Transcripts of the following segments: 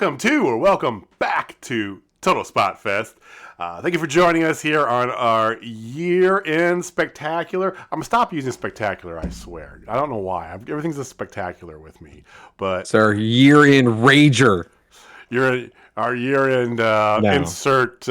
welcome back to Total Spotfest. Thank you for joining us here on our year-end spectacular. I'm going to stop using spectacular, I swear. I don't know why. Everything's a spectacular with me. But it's our year-end rager. Our year-end insert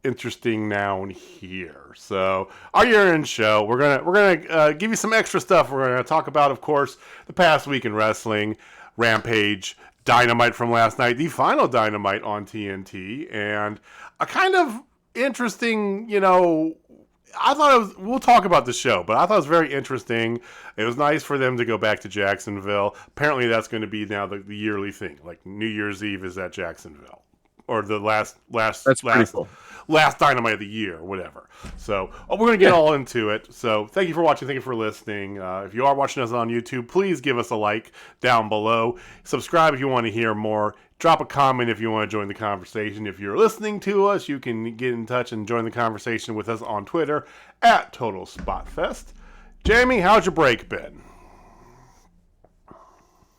interesting noun here. So our year-end show, we're gonna give you some extra stuff. We're gonna talk about, of course, the past week in wrestling, Rampage, Dynamite from last night, the final Dynamite on TNT, and a kind of interesting, I thought it was, we'll talk about the show, but I thought it was very interesting. It was nice for them to go back to Jacksonville. Apparently that's going to be now the yearly thing. Like New Year's Eve is at Jacksonville. Or the last cool. last Dynamite of the year, or whatever. So we're going to get all into it. So thank you for watching. Thank you for listening. If you are watching us on YouTube, please give us a like down below. Subscribe if you want to hear more. Drop a comment if you want to join the conversation. If you're listening to us, you can get in touch and join the conversation with us on Twitter at Total Spotfest. Jamie, how's your break been?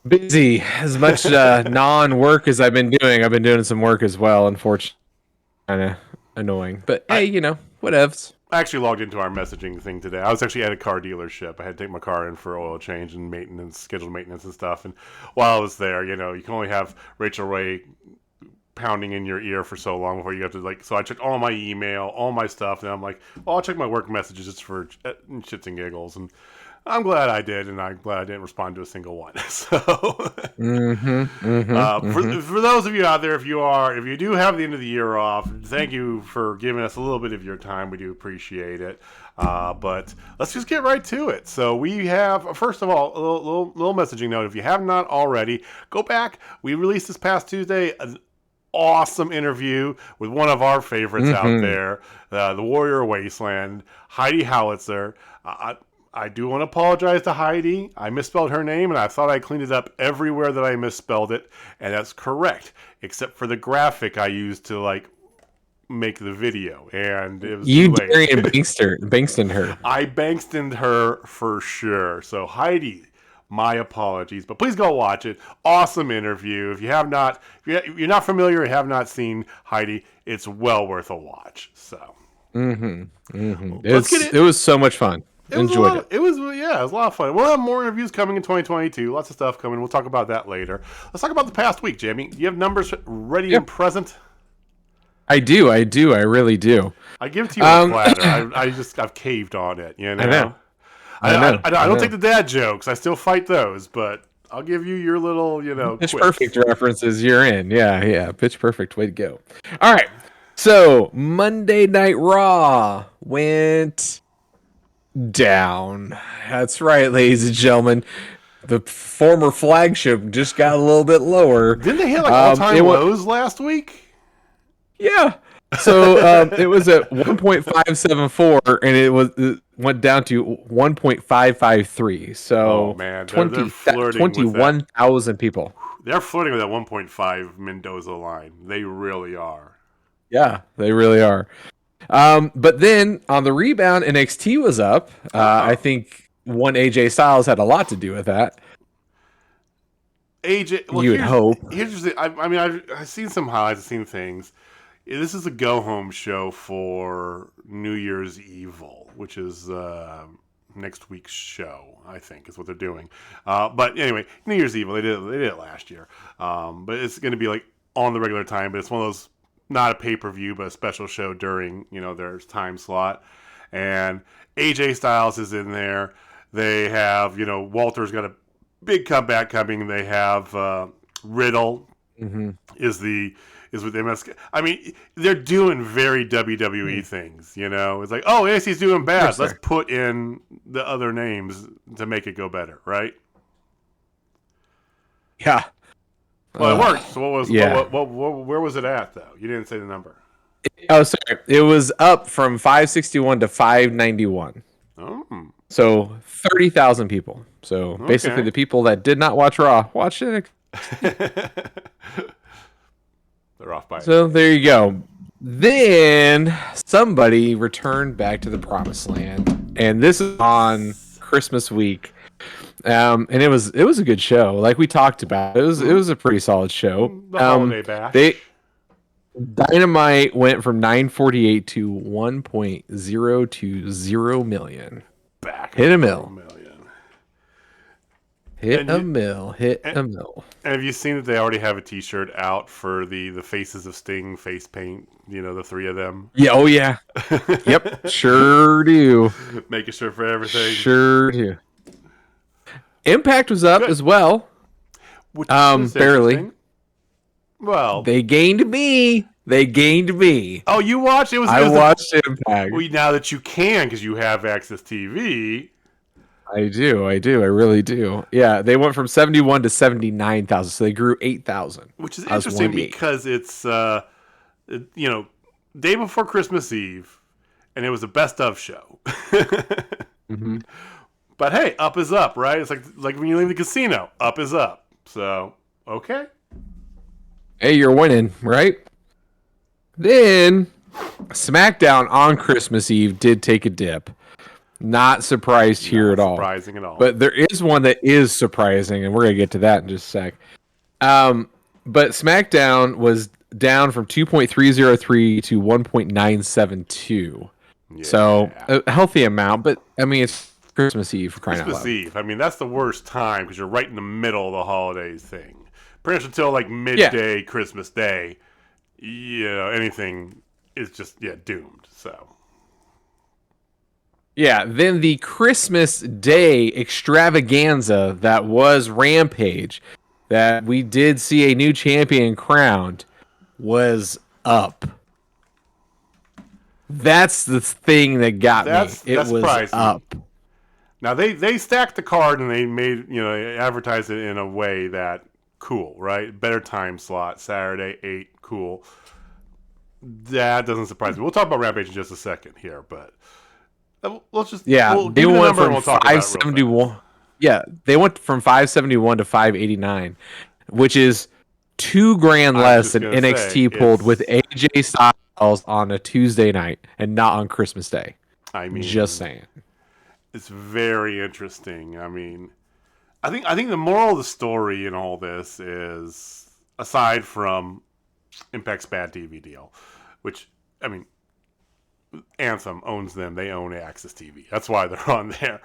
Busy. As much non-work as I've been doing. I've been doing some work as well, unfortunately. Kind of annoying. But hey, whatevs. I actually logged into our messaging thing today. I was actually at a car dealership. I had to take my car in for oil change and maintenance, scheduled maintenance and stuff. And while I was there, you can only have Rachel Ray pounding in your ear for so long before you have to so I checked all my email, all my stuff, and I'm like, well, I'll check my work messages just for shits and giggles. And I'm glad I did, and I'm glad I didn't respond to a single one. So, for those of you out there, if you do have the end of the year off, thank you for giving us a little bit of your time. We do appreciate it. But let's just get right to it. So we have, first of all, a little messaging note. If you have not already, go back. We released this past Tuesday an awesome interview with one of our favorites out there, the Warrior Wasteland, Heidi Howitzer. I do want to apologize to Heidi. I misspelled her name, and I thought I cleaned it up everywhere that I misspelled it, and that's correct, except for the graphic I used to, make the video, and it was you too late. Bankston her. I Bankstoned her for sure. So, Heidi, my apologies, but please go watch it. Awesome interview. If you're not familiar or have not seen Heidi, it's well worth a watch. So, It was so much fun. Enjoyed it. It was a lot of fun. We'll have more interviews coming in 2022. Lots of stuff coming. We'll talk about that later. Let's talk about the past week, Jamie. Do you have numbers ready and present? I do. I really do. I give it to you on a platter. I've caved on it. I know. I don't take the dad jokes. I still fight those, but I'll give you your little, Pitch Perfect references you're in. Yeah. Pitch Perfect. Way to go. All right. So Monday Night Raw went down. That's right, ladies and gentlemen. The former flagship just got a little bit lower. Didn't they hit all-time lows last week? Yeah. So it was at 1.574, and it went down to 1.553. So man, 21,000 people. They're flirting with that 1.5 Mendoza line. They really are. Yeah, they really are. But then on the rebound, NXT was up. I think one AJ Styles had a lot to do with that. AJ, well, you would hope. Here's the thing. I've seen some highlights. I've seen things. This is a go-home show for New Year's Evil, which is next week's show, I think, is what they're doing. But anyway, New Year's Evil, they did it last year. But it's going to be on the regular time, but it's one of those, not a pay-per-view, but a special show during, their time slot. And AJ Styles is in there. They have, Walter's got a big comeback coming. They have Riddle is with MSK. I mean, they're doing very WWE things, It's like, oh, NXT's doing bad. Let's put in the other names to make it go better, right? Yeah. Well, it worked. So where was it at, though? You didn't say the number. Oh, sorry. It was up from 561 to 591. Oh. So 30,000 people. So basically the people that did not watch Raw watched it. They're off by So there you go. Then somebody returned back to the promised land. And this is on Christmas week. And it was a good show. Like we talked about, it was a pretty solid show. The holiday bash. They Dynamite went from 948 to 1.020 million. Back Hit a mill. million. Hit a mill. And have you seen that they already have a T-shirt out for the Faces of Sting face paint? You know, the three of them. Yeah. Oh yeah. Yep. Sure do. Make a shirt for everything. Sure do. Impact was up as well. Which is barely. Well, they gained me. Oh, you watched? I watched Impact. Well, now that you can, because you have Access TV. I do. I really do. Yeah, they went from 71 to 79,000, so they grew 8,000. Which is interesting because it's day before Christmas Eve, and it was a best of show. Mm-hmm. But hey, up is up, right? It's like when you leave the casino, up is up. So okay. Hey, you're winning, right? Then SmackDown on Christmas Eve did take a dip. Not surprised here at all. Surprising at all. But there is one that is surprising, and we're gonna get to that in just a sec. But SmackDown was down from 2.303 to 1.972. Yeah. So a healthy amount, but I mean it's Christmas Eve for crying out loud. Christmas Eve. I mean that's the worst time because you're right in the middle of the holidays thing. Pretty much until like midday Christmas Day, anything is just doomed. So. Yeah, then the Christmas Day extravaganza that was Rampage, that we did see a new champion crowned, was up. That's the thing that got me. It was surprising. Up. Now they stacked the card and they made they advertised it in a way that cool, right? Better time slot, Saturday 8, cool. That doesn't surprise me. We'll talk about Rampage in just a second here, but. Let's just they went from 571. Yeah, they went from 571 to 589, which is $2,000 less than NXT pulled with AJ Styles on a Tuesday night and not on Christmas Day. I mean, just saying, it's very interesting. I mean, I think the moral of the story in all this is, aside from Impact's bad TV deal, which I mean. Anthem owns them. They own Access TV. That's why they're on there.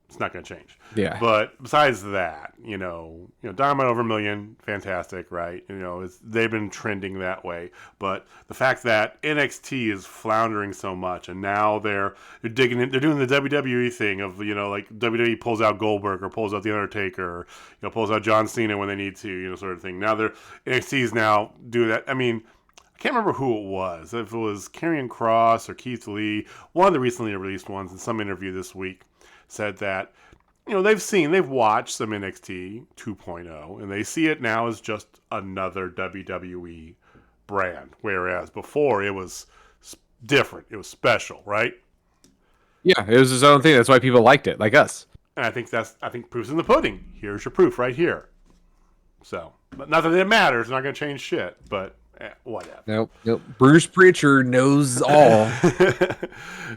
It's not going to change. Yeah. But besides that, Dynamite over 1 million, fantastic, right? They've been trending that way. But the fact that NXT is floundering so much, and now they're digging in, they're doing the WWE thing of like WWE pulls out Goldberg or pulls out the Undertaker, or pulls out John Cena when they need to, sort of thing. Now NXT is now doing that. I mean. I can't remember who it was. If it was Karrion Kross or Keith Lee, one of the recently released ones in some interview this week said that, they've watched some NXT 2.0 and they see it now as just another WWE brand. Whereas before it was different. It was special, right? Yeah, it was its own thing. That's why people liked it, like us. And I think proof's in the pudding. Here's your proof right here. So, but not that it matters. It's not going to change shit, but whatever. Nope. Bruce Pritchard knows all.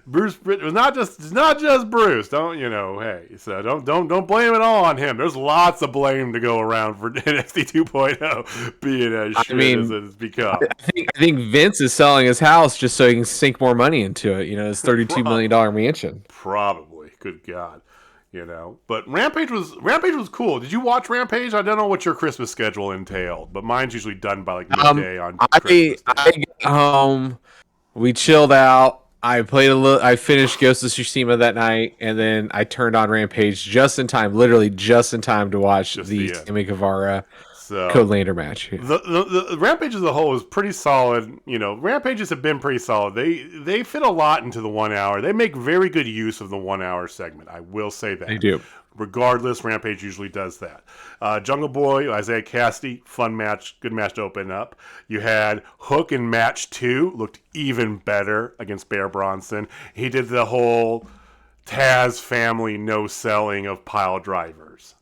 Bruce Pritchard, it's not just Bruce. Don't Hey, so don't blame it all on him. There's lots of blame to go around for NXT 2.0 being as shit as it has become. I think Vince is selling his house just so he can sink more money into it. His $32 million mansion. Probably. Good God. But Rampage was cool. Did you watch Rampage? I don't know what your Christmas schedule entailed, but mine's usually done by like midday on Christmas Day. I got home, we chilled out. I played a little. I finished Ghost of Tsushima that night, and then I turned on Rampage just in time, literally just in time to watch the Sammy Guevara Codelander match. The Rampage as a whole is pretty solid. Rampages have been pretty solid. They fit a lot into the 1 hour. They make very good use of the 1 hour segment. I will say that. They do. Regardless, Rampage usually does that. Jungle Boy, Isaiah Cassidy, fun match, good match to open up. You had Hook in match 2, looked even better against Bear Bronson. He did the whole Taz family no selling of pile drivers.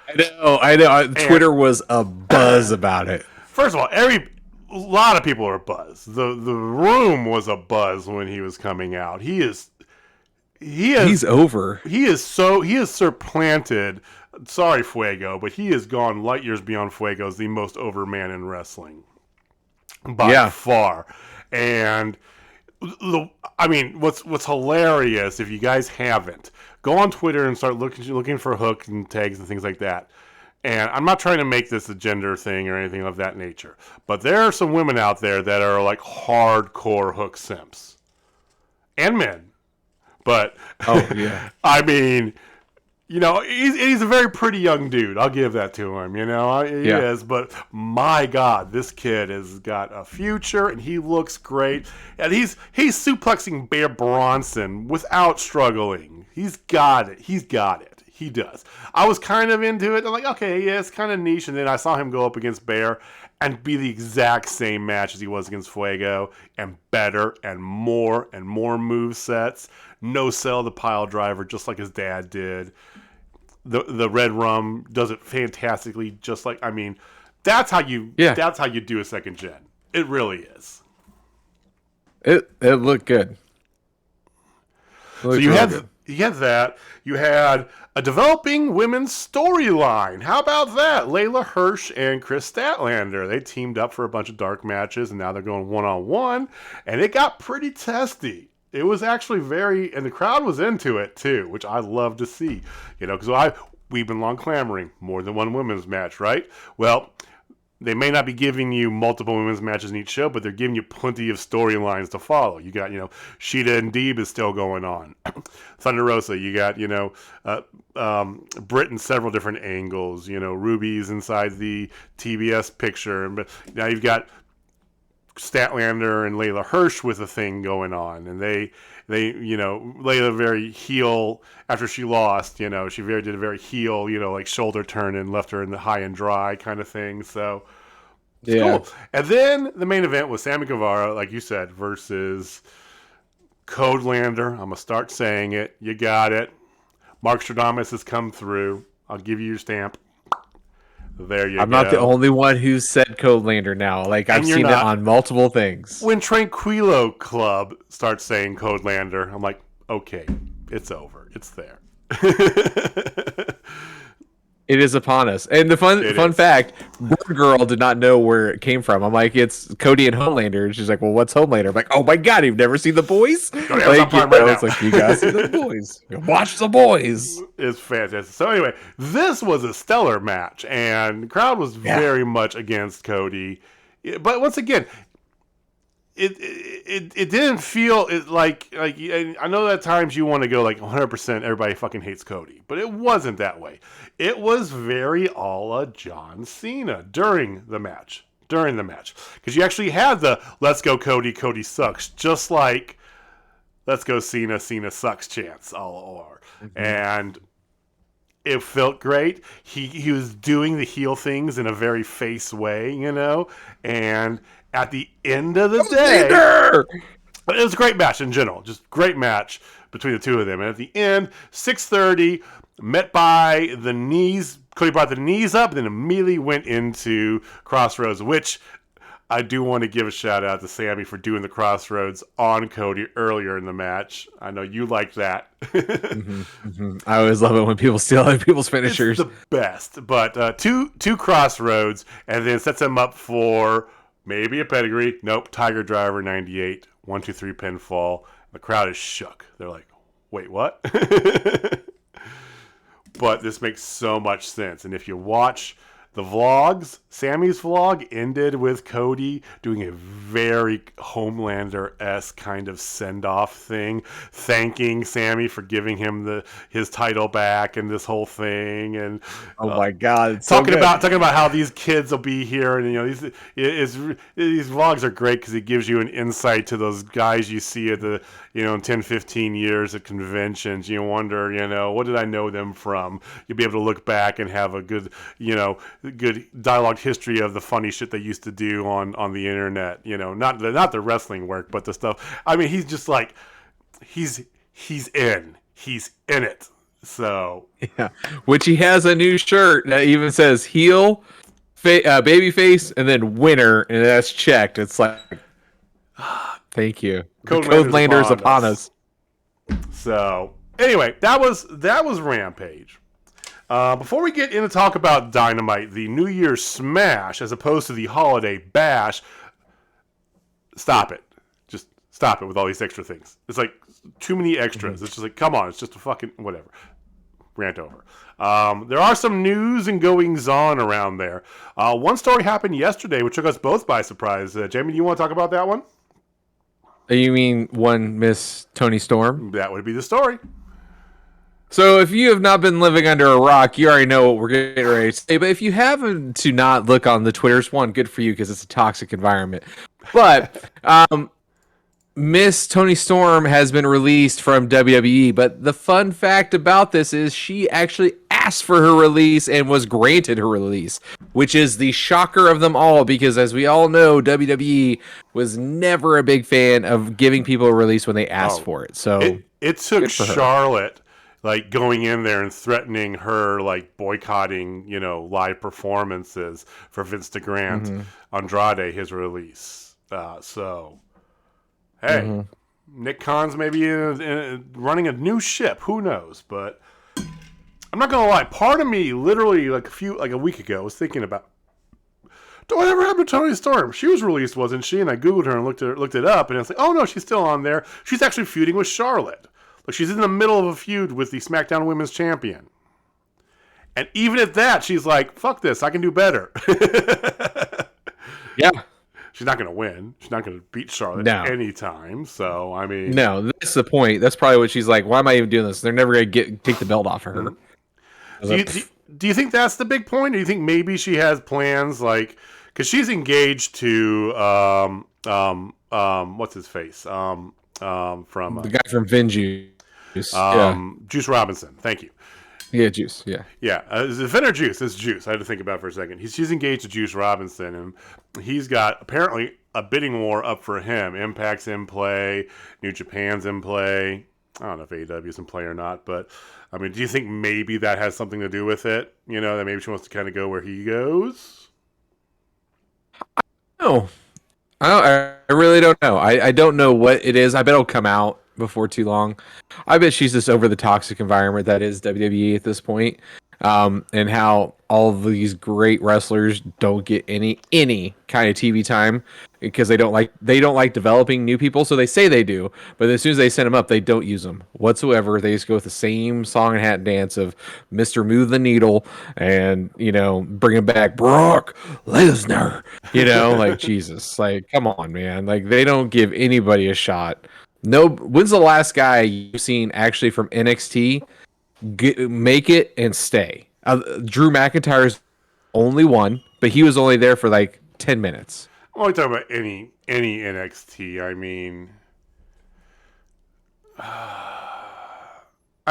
I know. Twitter was a buzz about it. First of all, a lot of people are buzz. The room was a buzz when he was coming out. He is He's over. He has supplanted. Sorry, Fuego, but he has gone light years beyond Fuego as the most over man in wrestling by far. And what's hilarious, if you guys haven't, go on Twitter and start looking for hook and tags and things like that. And I'm not trying to make this a gender thing or anything of that nature, but there are some women out there that are like hardcore hook simps, and men. But I mean, he's a very pretty young dude. I'll give that to him. He is. But my God, this kid has got a future, and he looks great. And he's suplexing Bear Bronson without struggling. He's got it. He does. I was kind of into it. I'm like, okay, yeah, it's kind of niche. And then I saw him go up against Bear and be the exact same match as he was against Fuego, and better and more move sets. No sell the pile driver, just like his dad did. The red rum does it fantastically. That's how you do a second gen. It really is. It looked good. So you had that. You had a developing women's storyline. How about that? Layla Hirsch and Chris Statlander. They teamed up for a bunch of dark matches, and now they're going one-on-one, and it got pretty testy. It was actually and the crowd was into it too, which I love to see. Because we've been long clamoring more than one women's match, right? Well, they may not be giving you multiple women's matches in each show, but they're giving you plenty of storylines to follow. You got, Sheeta and Deeb is still going on. Thunder Rosa, you got, Britt in several different angles. Ruby's inside the TBS picture. But now you've got Statlander and Layla Hirsch with a thing going on. And they Layla very heel after she lost, she did a very heel, like shoulder turn and left her in the high and dry kind of thing. So it's cool. And then the main event was Sammy Guevara, like you said, versus Codelander. I'm going to start saying it. You got it. Mark Stradamus has come through. I'll give you your stamp. There you go. I'm not the only one who said Codelander now. Like, I've seen it on multiple things. When Tranquilo Club starts saying Codelander, I'm like, okay, it's over. It's there. It is upon us. And the fun fact, Bird Girl did not know where it came from. I'm like, it's Cody and Homelander. And she's like, well, what's Homelander? I'm like, oh my God, you've never seen The Boys? It's like, you guys see The Boys. Watch The Boys. It's fantastic. So anyway, this was a stellar match, and the crowd was very much against Cody. But once again, it didn't feel like I know that at times you want to go like 100% everybody fucking hates Cody, but it wasn't that way. It was very a la John Cena during the match, because you actually had the "Let's go Cody, Cody sucks," just like "Let's go Cena, Cena sucks" chants all over, and it felt great. He was doing the heel things in a very face way, and at the end of the day, it was a great match in general. Just great match between the two of them. And at the end, 6:30, met by the knees. Cody brought the knees up, and then immediately went into Crossroads, which I do want to give a shout out to Sammy for doing the Crossroads on Cody earlier in the match. I know you like that. I always love it when people steal other people's finishers. It's the best. But two Crossroads, and then sets them up for maybe a pedigree. Nope. Tiger Driver 98. 1-2-3 pinfall. The crowd is shook. They're like, wait, what? But this makes so much sense. And if you watch the vlogs, Sammy's vlog ended with Cody doing a very Homelander-esque kind of send-off thing, thanking Sammy for giving him his title back and this whole thing. And oh my God, talking about how these kids will be here, and these vlogs are great because it gives you an insight to those guys you see at the in 10, 15 years at conventions. You wonder, what did I know them from? You'll be able to look back and have a good dialogue history of the funny shit they used to do on the internet. Not the wrestling work, but the stuff. I mean, he's just like he's in it. So yeah, which he has a new shirt that even says heel, baby face, and then winner, and that's checked. It's like, thank you. Codelander's upon us. So anyway, that was Rampage. Before we get into talk about Dynamite, the New Year's Smash, as opposed to the Holiday Bash, stop it. Just stop it with all these extra things. It's like too many extras. It's just like, come on, it's just a fucking whatever. Rant over. There are some news and goings on around there. One story happened yesterday, which took us both by surprise. Jamie, do you want to talk about that one? You mean one Miss Tony Storm? That would be the story. So if you have not been living under a rock, you already know what we're getting ready to say. But if you happen to not look on the Twitters, one, good for you because it's a toxic environment. But Miss Tony Storm has been released from WWE. But the fun fact about this is she actually asked for her release and was granted her release, which is the shocker of them all because as we all know, WWE was never a big fan of giving people a release when they asked for it. So it took Charlotte like going in there and threatening her, like boycotting, live performances for Vince to grant Andrade his release. So, hey, Nick Khan's maybe running a new ship. Who knows? But I'm not gonna lie. Part of me, literally, like a week ago, was thinking about, whatever happened to Toni Storm? She was released, wasn't she? And I googled her and looked it up, and it's like, oh no, she's still on there. She's actually feuding with Charlotte. Like, she's in the middle of a feud with the SmackDown Women's Champion. And even at that, she's like, fuck this, I can do better. Yeah. She's not going to win. She's not going to beat Charlotte anytime. So, I mean... No, that's the point. That's probably what she's like, why am I even doing this? They're never going to take the belt off of her. Do you think that's the big point? Or do you think maybe she has plans, like... Because she's engaged to... what's his face? From... the guy from Vengeance. Juice Robinson. Thank you. Yeah, Juice. Yeah. Yeah. Is it Finn or Juice? It's Juice. I had to think about it for a second. She's engaged to Juice Robinson, and he's got apparently a bidding war up for him. Impact's in play. New Japan's in play. I don't know if AEW's in play or not, but I mean, do you think maybe that has something to do with it? That maybe she wants to kind of go where he goes? No. I really don't know. I don't know what it is. I bet it'll come out before too long. I bet she's just over the toxic environment that is WWE at this point, and how all of these great wrestlers don't get any kind of TV time because they don't like developing new people. So they say they do, but as soon as they send them up, they don't use them whatsoever. They just go with the same song and hat dance of Mr. Move the Needle and bringing back Brock Lesnar. Like Jesus, like come on, man. Like they don't give anybody a shot. No, when's the last guy you've seen actually from NXT make it and stay? Drew McIntyre's only one, but he was only there for like 10 minutes. I'm only talking about any NXT. I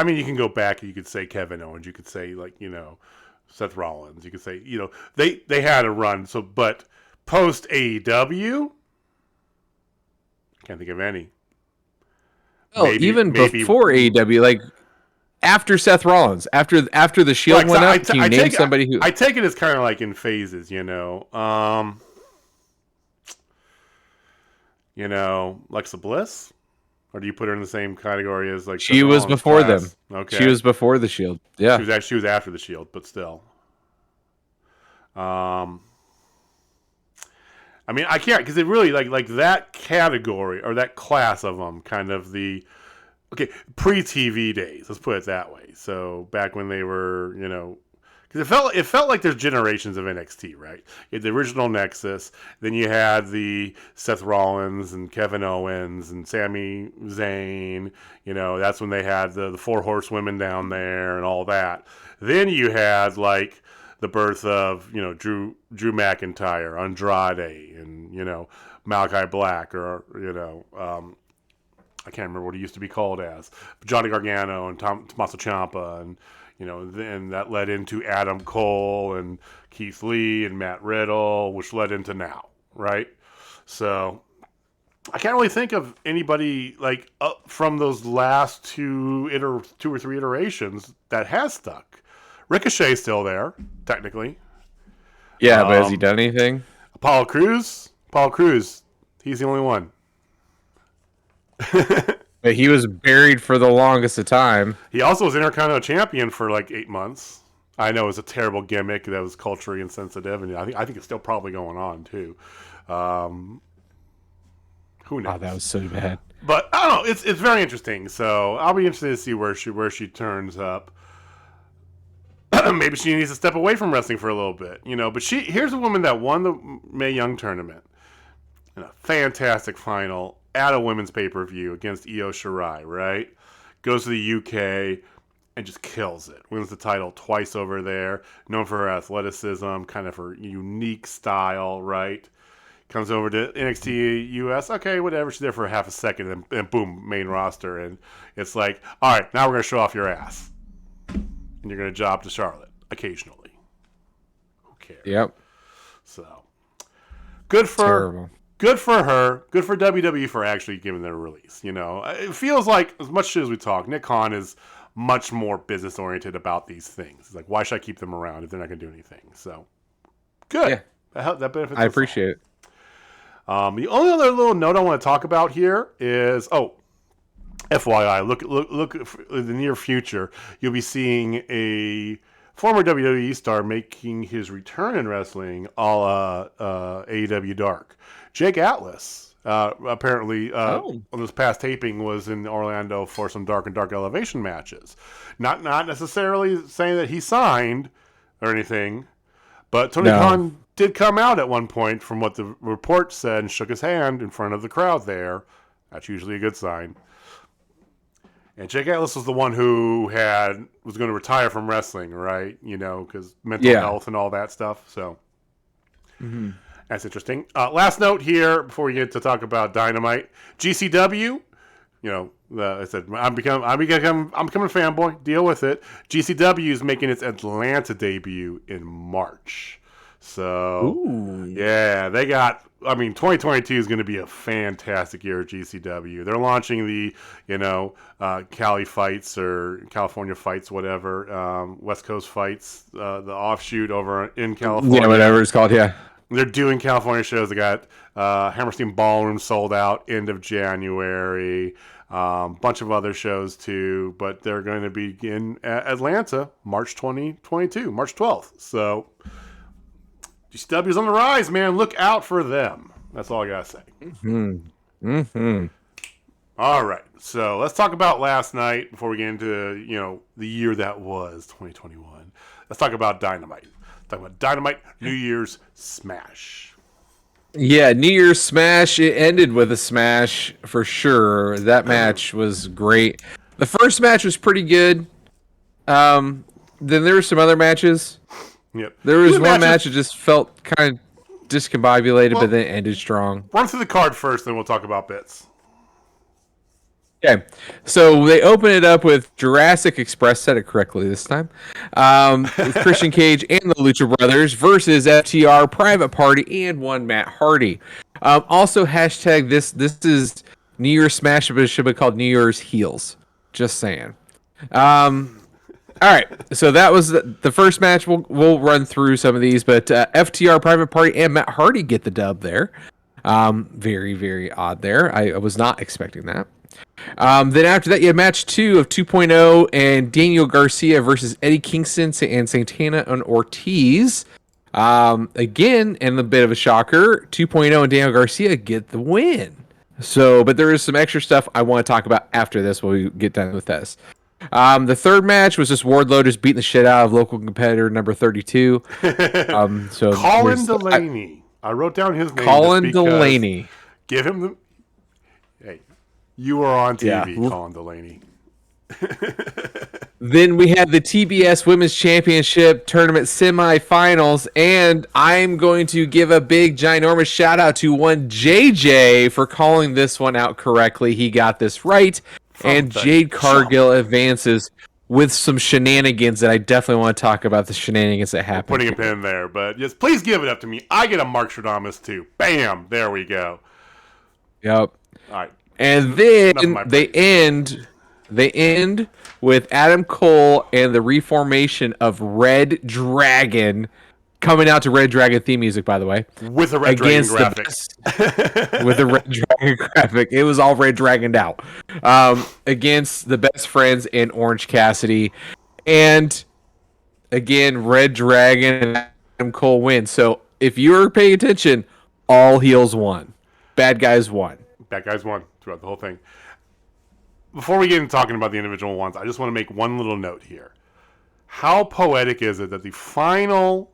mean, you can go back and you could say Kevin Owens. You could say Seth Rollins. You could say they had a run. So, but post AEW, can't think of any. Oh, maybe before AEW, like after Seth Rollins, after the Shield went up, can you name somebody who? I take it as kind of like in phases, Alexa Bliss, or do you put her in the same category as like? She was before them. Okay, she was before the Shield. Yeah, she was after the Shield, but still. I can't because it really like that category or that class of them, kind of the pre-TV days. Let's put it that way. So back when they were, because it felt like there's generations of NXT, right? You had the original Nexus, then you had the Seth Rollins and Kevin Owens and Sami Zayn. That's when they had the Four Horsewomen down there and all that. Then you had like the birth of Drew McIntyre, Andrade, and Malakai Black, or I can't remember what he used to be called as, Johnny Gargano and Tommaso Ciampa, and then that led into Adam Cole and Keith Lee and Matt Riddle, which led into now, right? So I can't really think of anybody like from those last two or three iterations that has stuck. Ricochet's still there, technically. Yeah, but has he done anything? Apollo Crews, he's the only one. But he was buried for the longest of time. He also was Intercontinental Champion for like 8 months. I know it was a terrible gimmick that was culturally insensitive, and I think it's still probably going on too. Who knows? Oh, that was so bad. But I don't know. It's very interesting. So I'll be interested to see where she turns up. Maybe she needs to step away from wrestling for a little bit, But here's a woman that won the Mae Young tournament in a fantastic final at a women's pay-per-view against Io Shirai, right? Goes to the UK and just kills it. Wins the title twice over there. Known for her athleticism, kind of her unique style, right? Comes over to NXT US. Okay, whatever. She's there for half a second, and boom, main roster. And it's like, all right, now we're going to show off your ass. And you're going to job to Charlotte occasionally. Who cares? Yep. So, good for Terrible. Good for her. Good for WWE for actually giving their release. It feels like, as much as we talk, Nick Khan is much more business oriented about these things. It's like, why should I keep them around if they're not going to do anything? So, good. Yeah. That benefits. I appreciate it. The only other little note I want to talk about here is, FYI, look in the near future, you'll be seeing a former WWE star making his return in wrestling, a la AEW Dark. Jake Atlas, apparently, on this past taping, was in Orlando for some Dark and Dark Elevation matches. Not necessarily saying that he signed or anything, but Tony Khan did come out at one point, from what the report said, and shook his hand in front of the crowd there. That's usually a good sign. And Jake Atlas was the one who was going to retire from wrestling, right? Because mental health and all that stuff. So that's interesting. Last note here before we get to talk about Dynamite. GCW, I said I'm becoming a fanboy. Deal with it. GCW is making its Atlanta debut in March. So, yeah, they got. 2022 is going to be a fantastic year at GCW. They're launching the, Cali Fights or California Fights, whatever, West Coast Fights, the offshoot over in California. Yeah, whatever it's called, yeah. They're doing California shows. They got Hammerstein Ballroom sold out end of January. Bunch of other shows too, but they're going to be in Atlanta March 2022, March 12th. So GCW's on the rise, man. Look out for them. That's all I gotta say. All right, so let's talk about last night before we get into the year that was 2021. Let's talk about Dynamite. Talk about Dynamite New Year's Smash. Yeah, New Year's Smash. It ended with a smash for sure. That match was great. The first match was pretty good. Then there were some other matches. Yep. There was one match that just felt kind of discombobulated, but then it ended strong. Run through the card first, then we'll talk about bits. Okay, so they open it up with Jurassic Express, said it correctly this time, with Christian Cage and the Lucha Brothers versus FTR, Private Party, and one Matt Hardy. Also, hashtag this is New Year's Smash, but it should be called New Year's Heels. Just saying. All right, so that was the first match. We'll run through some of these, but FTR, Private Party, and Matt Hardy get the dub there. Very, very odd there. I was not expecting that. Then after that, you had match 2 of 2.0 and Daniel Garcia versus Eddie Kingston and Santana and Ortiz. Again, and a bit of a shocker, 2.0 and Daniel Garcia get the win. But there is some extra stuff I want to talk about after this when we get done with this. The third match was just Wardlow just beating the shit out of local competitor number 32. Colin Delaney. I wrote down his name. Colin Delaney. Give him the... Hey, you were on TV, Colin Delaney. Then we had the TBS Women's Championship Tournament semifinals, and I'm going to give a big, ginormous shout out to one JJ for calling this one out correctly. He got this right. And Jade Cargill advances with some shenanigans that I definitely want to talk about, the shenanigans that happened. Putting a pin there, but yes, please give it up to me. I get a Mark Stradamus too. Bam! There we go. Yep. All right. And then they end with Adam Cole and the reformation of Red Dragon coming out to Red Dragon theme music, by the way, with a Red Dragon graphic. With a Red Dragon graphic. It was all Red Dragoned out. Against the Best Friends and Orange Cassidy. And again, Red Dragon and Adam Cole win. So if you were paying attention, all heels won. Bad guys won. Bad guys won throughout the whole thing. Before we get into talking about the individual ones, I just want to make one little note here. How poetic is it that the final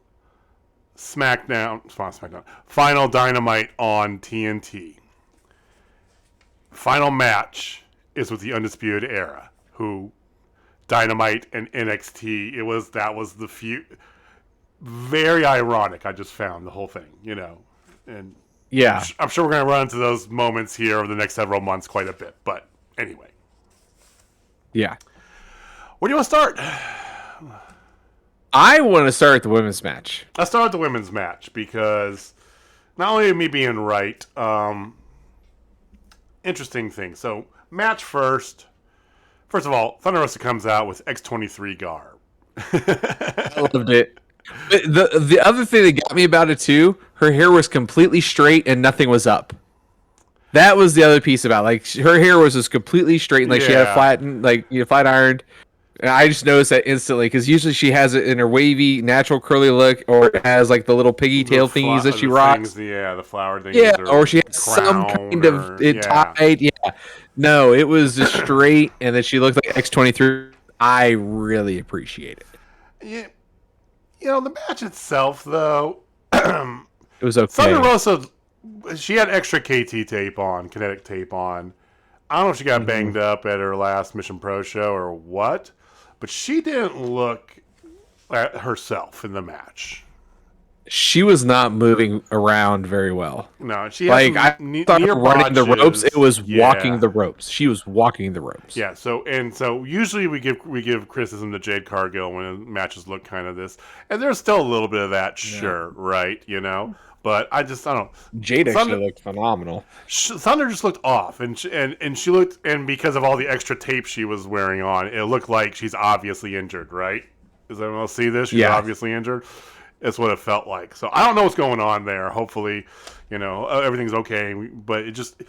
final Dynamite on TNT, final match is with the Undisputed Era, who Dynamite and NXT, that was the feud. Very ironic, I just found the whole thing, and yeah, I'm sure we're going to run into those moments here over the next several months quite a bit, but anyway. Yeah. Where do you want to start? I want to start at the women's match. Let's start with the women's match because not only me being right, interesting thing. So, match first. First of all, Thunder Rosa comes out with X23 garb. I loved it. The other thing that got me about it too, her hair was completely straight and nothing was up. That was the other piece about it. Like her hair was just completely straight, and like she had a flattened, flat ironed. And I just noticed that instantly because usually she has it in her wavy, natural curly look, or it has like the little piggy tail thingies that she rocks. The flower things. Yeah, or she has some kind of tied. Yeah, no, it was just straight, and then she looked like X23. I really appreciate it. Yeah, the match itself though, it was okay. Thunder Rosa, she had extra KT tape on, kinetic tape on. I don't know if she got banged up at her last Mission Pro show or what, but she didn't look at herself in the match. She was not moving around very well. No, she had I thought running the ropes. It was walking the ropes. She was walking the ropes. Yeah. So usually we give criticism to Jade Cargill when matches look kind of this, and there's still a little bit of that, sure, right? But I don't know. Jade actually looked phenomenal. Thunder just looked off, and she looked, and because of all the extra tape she was wearing on, it looked like she's obviously injured, right? Does anyone else see this? She's obviously injured. That's what it felt like. So I don't know what's going on there. Hopefully, everything's okay. But it just,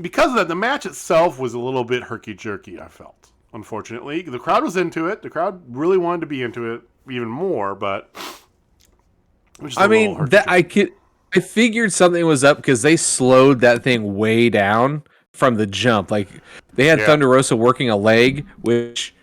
because of that, the match itself was a little bit herky-jerky, I felt. Unfortunately, the crowd was into it. The crowd really wanted to be into it even more, but I figured something was up because they slowed that thing way down from the jump. Like they had Thunder Rosa working a leg, which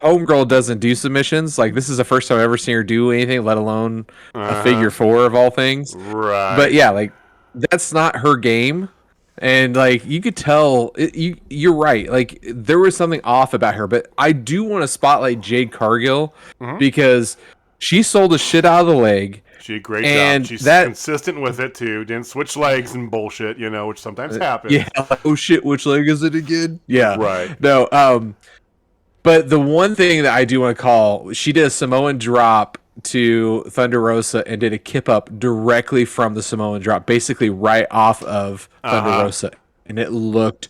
Homegirl doesn't do submissions. Like this is the first time I've ever seen her do anything, let alone a figure four of all things. Right. But yeah, like that's not her game. And like you could tell, you're right. Like there was something off about her. But I do want to spotlight Jade Cargill because she sold the shit out of the leg. She did a great job. She's consistent with it too. Didn't switch legs and bullshit, which sometimes happens. Yeah. Oh shit, which leg is it again? Yeah. Right. No. But the one thing that I do want to call, she did a Samoan drop to Thunder Rosa and did a kip up directly from the Samoan drop, basically right off of Thunder Rosa, and it looked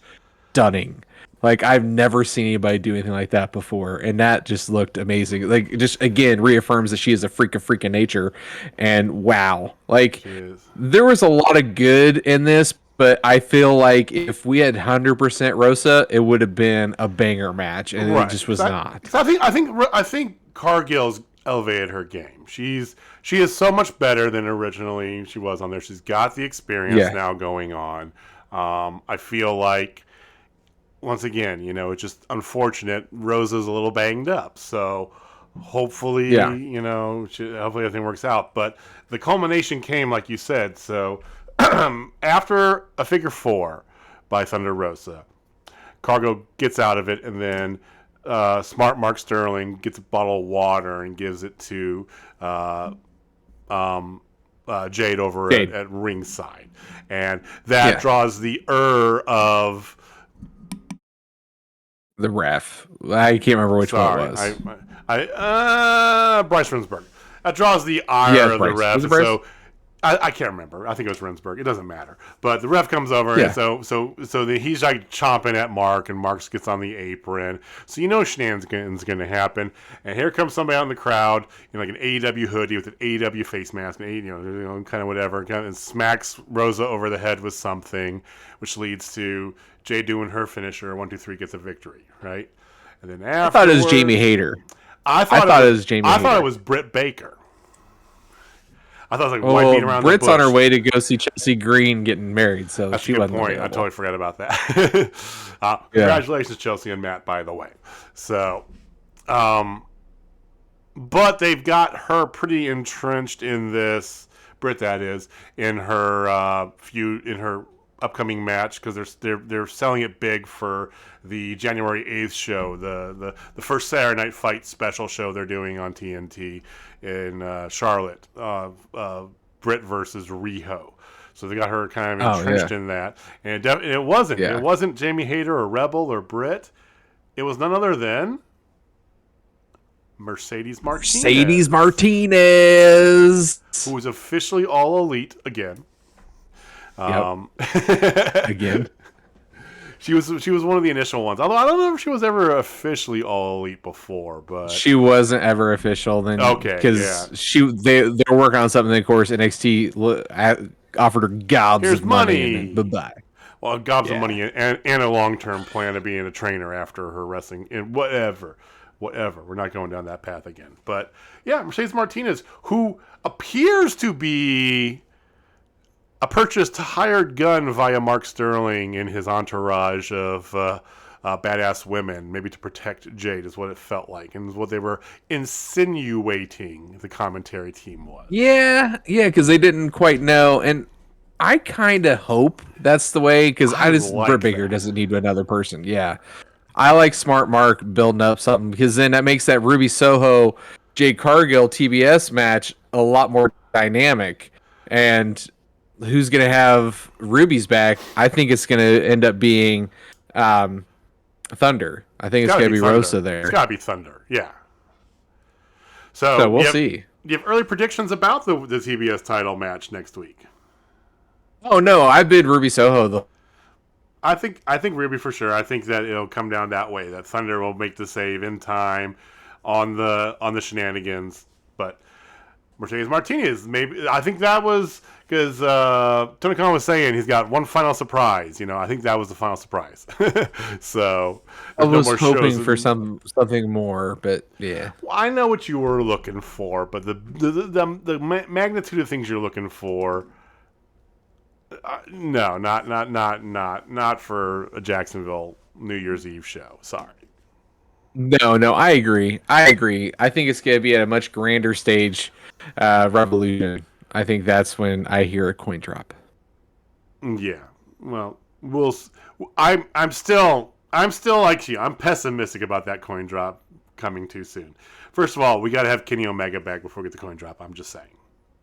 stunning. Like I've never seen anybody do anything like that before, and that just looked amazing. Like it just again reaffirms that she is a freak of nature, and wow, like there was a lot of good in this. But I feel like if we had 100% Rosa, it would have been a banger match, and it just was not. I think Cargill's elevated her game. She is so much better than originally she was on there. She's got the experience now going on. I feel like once again, it's just unfortunate. Rosa's a little banged up, so hopefully, hopefully everything works out. But the culmination came, like you said, so. After a figure four by Thunder Rosa, Cargo gets out of it, and then smart Mark Sterling gets a bottle of water and gives it to Jade over at ringside. And that draws the of the ref. I can't remember which one it was. Bryce Remsburg. That draws the ire of the ref. So I can't remember. I think it was Rendsburg. It doesn't matter. But the ref comes over, Yeah. and he's like chomping at Mark, and Mark gets on the apron. So you know shenanigans going to happen. And here comes somebody out in the crowd in like an AEW hoodie with an AEW face mask, and kind of whatever, and smacks Rosa over the head with something, which leads to Jay doing her finisher. 1, 2, 3 gets a victory, right? And then I thought it was Jamie Hayter. I thought it was Jamie I Hayter. thought it was Britt Baker. I thought it was like wiping around Britt's the bush. on her way to go see Chelsea Green getting married, so That's she a good wasn't point. available. I totally forgot about that. Congratulations, Chelsea and Matt, by the way. So, but they've got her pretty entrenched in this, Britt that is, in her feud, in her upcoming match, because they're selling it big for the January 8th show, the first Saturday Night Fight special show they're doing on TNT in Charlotte, Britt versus Riho. So they got her kind of entrenched in that, and it wasn't Jamie Hayter or Rebel or Britt. It was none other than Mercedes Martinez, who was officially All Elite again. Again. She was one of the initial ones. Although I don't know if she was ever officially All Elite before, but she wasn't ever official then. Because they were working on something. Of course, NXT offered her gobs of money. And then bye-bye. Well, gobs of money and a long-term plan of being a trainer after her wrestling and whatever. We're not going down that path again. But yeah, Mercedes Martinez, who appears to be a purchased hired gun via Mark Sterling and his entourage of badass women, maybe to protect Jade, is what it felt like, and what they were insinuating the commentary team was. Yeah, because they didn't quite know, and I kind of hope that's the way, because Britt Baker doesn't need another person. Yeah, I like Smart Mark building up something, because then that makes that Ruby Soho, Jade Cargill TBS match a lot more dynamic, and who's going to have Ruby's back? I think it's going to end up being Thunder. I think it's going to be Rosa there. It's got to be Thunder, yeah. So we'll see. Do you have early predictions about the TBS title match next week? Oh, no. I bid Ruby Soho, though. I think Ruby for sure. I think that it'll come down that way, that Thunder will make the save in time on the shenanigans. But Mercedes Martinez, maybe. I think that was because Tony Khan was saying he's got one final surprise. I think that was the final surprise. So I was hoping for something more, but yeah. Well, I know what you were looking for, but the magnitude of things you're looking for. No, not for a Jacksonville New Year's Eve show. Sorry. No, I agree. I think it's going to be at a much grander stage. Revolution. I think that's when I hear a coin drop. Yeah. Well, I'm still like you. I'm pessimistic about that coin drop coming too soon. First of all, we got to have Kenny Omega back before we get the coin drop. I'm just saying.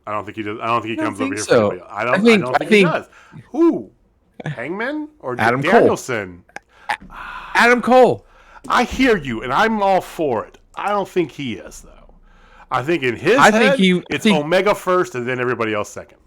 I don't think he does. I don't think he comes over here for anybody else. I don't think he does. Who? Hangman or Adam Danielson? Adam Cole. I hear you, and I'm all for it. I don't think he is, though. I think in his head, it's Omega first, and then everybody else second.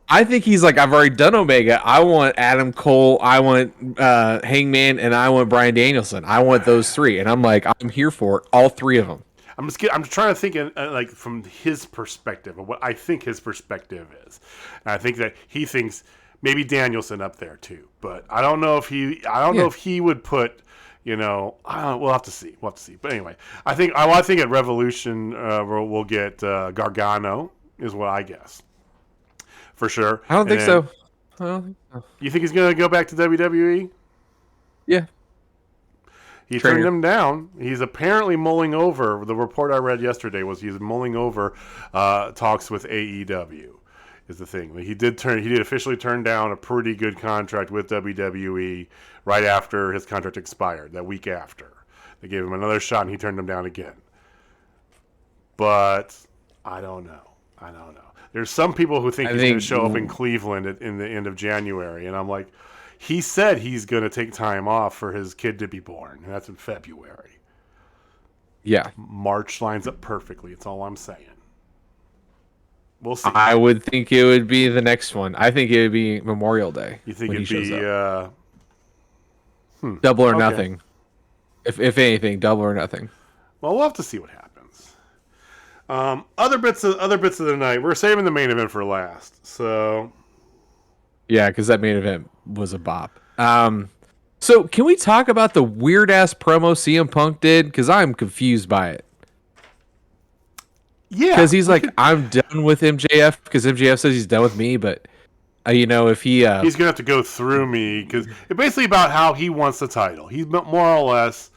I think he's like, I've already done Omega. I want Adam Cole, I want Hangman, and I want Bryan Danielson. I want those three, and I'm like, I'm here for it, all three of them. I'm trying to think like from his perspective of what I think his perspective is. And I think that he thinks maybe Danielson up there too, but I don't know if he would put. We'll have to see. But anyway, I think at Revolution we'll get Gargano is what I guess for sure. I don't think so. You think he's going to go back to WWE? Yeah. He turned him down. He's apparently mulling over. The report I read yesterday was he's mulling over talks with AEW. Is the thing. He did officially turn down a pretty good contract with WWE right after his contract expired, that week after. They gave him another shot and he turned them down again. But I don't know. There's some people who think he's going to show up in Cleveland in the end of January, and I'm like, he said he's going to take time off for his kid to be born, and that's in February. Yeah. March lines up perfectly. It's all I'm saying. We'll see. I would think it would be the next one. I think it would be Memorial Day. You think when it'd he shows be up. Double or nothing. If anything, double or nothing. Well, we'll have to see what happens. Other bits of the night. We're saving the main event for last. So yeah, because that main event was a bop. So can we talk about the weird ass promo CM Punk did? Because I'm confused by it. Yeah, because he's like, I'm done with MJF because MJF says he's done with me, but if he he's gonna have to go through me because it's basically about how he wants the title. He's more or less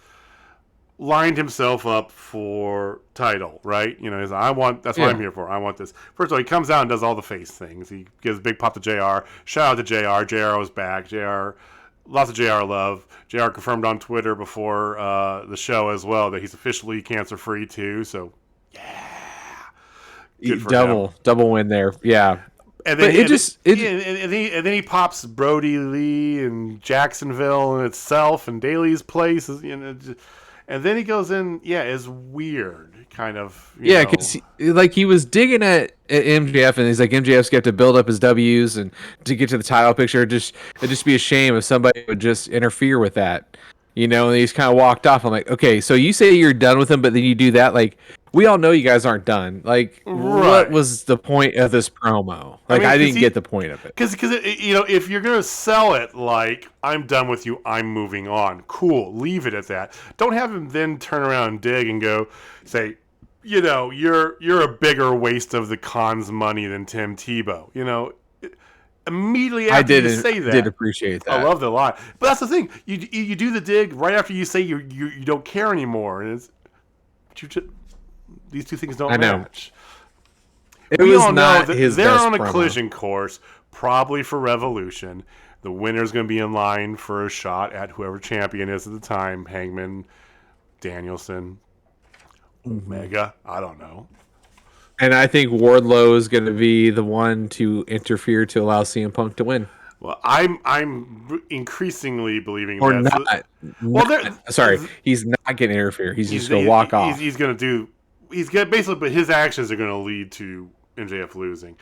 lined himself up for title, right? He's like, that's what I'm here for. I want this. First of all, he comes out and does all the face things. He gives a big pop to JR. Shout out to JR. JR was back. Lots of JR love. JR confirmed on Twitter before the show as well that he's officially cancer free too. So yeah. Double win there, yeah. And then then he pops Brody Lee and Jacksonville and itself and Daly's place, and then he goes in. Yeah, it's weird, kind of. Because he was digging at MJF, and he's like, MJF's got to build up his W's and to get to the title picture. It'd just be a shame if somebody would just interfere with that, and he's kind of walked off. I'm like, okay, so you say you're done with him, but then you do that, like. We all know you guys aren't done. Like, What was the point of this promo? Like, I didn't get the point of it. Because if you're gonna sell it like I'm done with you, I'm moving on. Cool, leave it at that. Don't have him then turn around and dig and go say, you're a bigger waste of the Khan's money than Tim Tebow. Immediately after you say that, I did appreciate that. I loved it a lot. But that's the thing. You do the dig right after you say you don't care anymore, and these two things don't match. We all know that they're on a collision course, probably for Revolution. The winner's going to be in line for a shot at whoever champion is at the time. Hangman, Danielson, Omega. I don't know. And I think Wardlow is going to be the one to interfere to allow CM Punk to win. Well, I'm increasingly believing or not. He's not going to interfere. He's just going to walk off. He's going to do. He's got basically, but his actions are going to lead to MJF losing.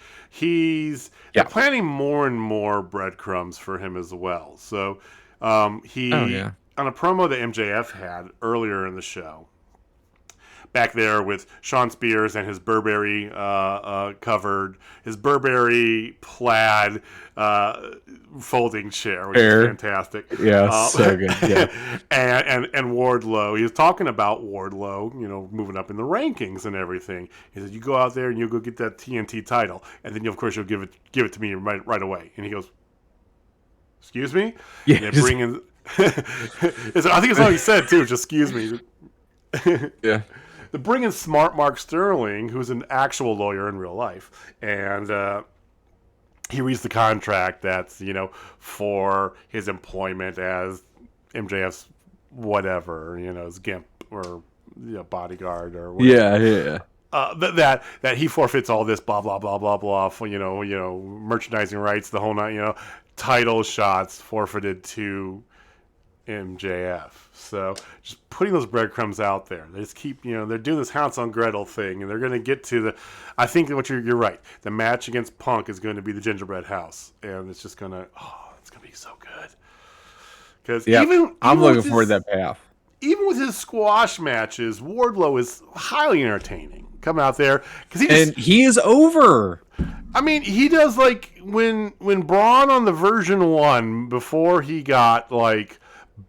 They're planning more and more breadcrumbs for him as well. So on a promo that MJF had earlier in the show, back there with Sean Spears and his Burberry his Burberry plaid folding chair, which is fantastic. Yeah, so good. Yeah. and Wardlow, he was talking about Wardlow, moving up in the rankings and everything. He said, "You go out there and you go get that TNT title, and then of course you'll give it to me right away." And he goes, "Excuse me?" Yeah. And bring in. I think it's all he said too. Just excuse me. Yeah. To bring in smart Mark Sterling, who's an actual lawyer in real life, and he reads the contract that's for his employment as MJF's whatever, his gimp or bodyguard or whatever. Yeah. That he forfeits all this blah blah blah blah blah for merchandising rights, the whole night, title shots forfeited to MJF. So just putting those breadcrumbs out there. They just keep, they're doing this Hounds on Gretel thing, and they're going to get to I think what you're right. The match against Punk is going to be the Gingerbread House, and it's just going to, it's going to be so good. Because I'm looking forward to that payoff. Even with his squash matches, Wardlow is highly entertaining. Come out there he is over. I mean, he does like when Braun on the version 1 before he got like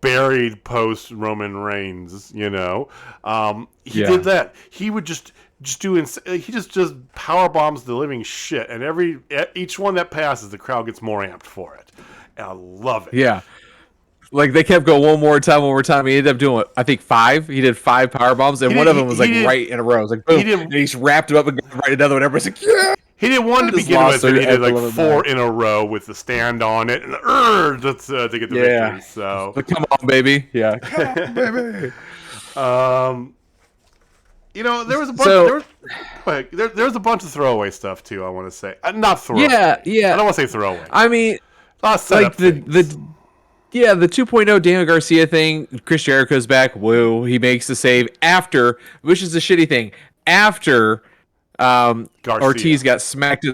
buried post Roman Reigns, he did that. He would just do he just power bombs the living shit, and each one that passes, the crowd gets more amped for it, and I love it. Yeah, like they kept going one more time. He ended up doing I think 5. He did 5 power bombs, and one of them was right in a row. It was like boom, and he just wrapped it up and right another one. Everybody's like, yeah. He did one to begin with, but he did like 4 in a row with the stand on it, and to get the victory. So, but come on, baby, yeah, come on, baby. There was a bunch. There was a bunch of throwaway stuff too. I want to say, not throwaway. Yeah. I don't want to say throwaway. I mean, like the 2.0 Daniel Garcia thing. Chris Jericho's back. Woo! He makes the save after, which is the shitty thing. After Ortiz got smacked.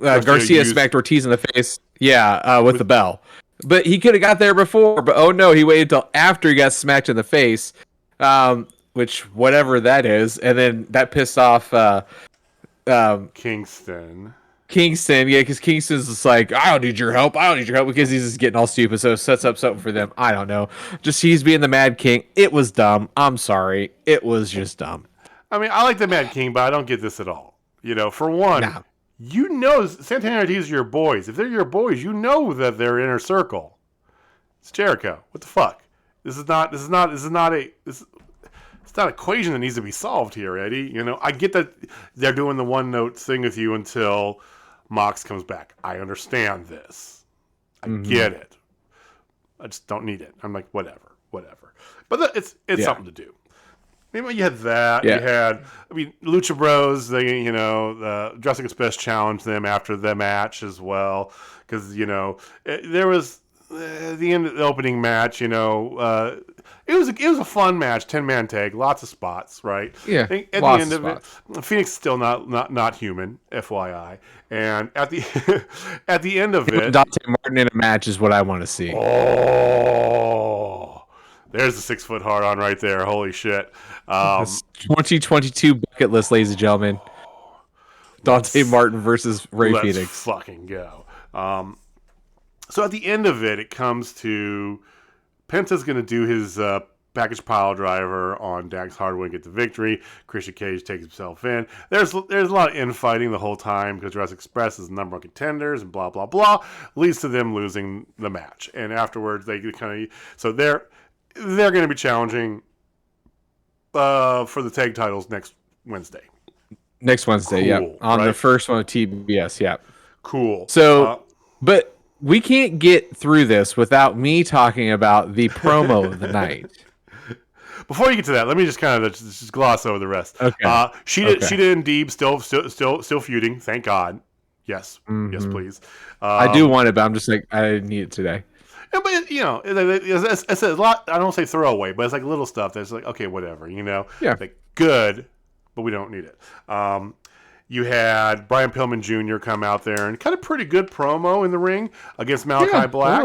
Garcia smacked Ortiz in the face. Yeah, with the bell. But he could have got there before. But oh no, he waited until after he got smacked in the face. Which whatever that is, and then that pissed off Kingston. Yeah, because Kingston's just like, I don't need your help, because he's just getting all stupid, so it sets up something for them. I don't know. Just he's being the Mad King. It was dumb. I'm sorry. It was just dumb. I mean, I like the Mad King, but I don't get this at all. For one, you know Santana and Ortiz are your boys. If they're your boys, you know that they're inner circle. It's Jericho. What the fuck? It's not an equation that needs to be solved here, Eddie. I get that they're doing the one note thing with you until Mox comes back. I understand this. I get it. I just don't need it. I'm like, whatever. But it's something to do. You had that. Yeah. You had, Lucha Bros. They, Jurassic Express challenged them after the match as well, because there was the end of the opening match. It was a fun match, 10-man tag, lots of spots, right? Yeah, at the end of it, Phoenix is still not human, FYI. And at the at the end of it, Dante Martin in a match is what I want to see. Oh, there's the 6 foot hard on right there. Holy shit! 2022 bucket list, ladies and gentlemen. Dante Martin versus Ray Phoenix. Let's fucking go. So at the end of it, it comes to Penta's going to do his package pile driver on Dax Hardwood and get the victory. Christian Cage takes himself in. There's a lot of infighting the whole time because Jurassic Express is the number one contenders and blah, blah, blah. Leads to them losing the match. And afterwards, they kind of... So they're going to be challenging for the tag titles next Wednesday. Next Wednesday, cool, yeah. On the first one of TBS, yeah. Cool. So, but we can't get through this without me talking about the promo of the night. Before you get to that, let me just kind of just gloss over the rest. Okay. Sheeta and Deeb still feuding. Thank God. Yes. Mm-hmm. Yes, please. I do want it, but I'm just like, I need it today. Yeah, but it's a lot. I don't say throwaway, but it's like little stuff that's like, okay, whatever. Yeah. Like good, but we don't need it. You had Brian Pillman Jr. come out there and kind of pretty good promo in the ring against Malakai Black.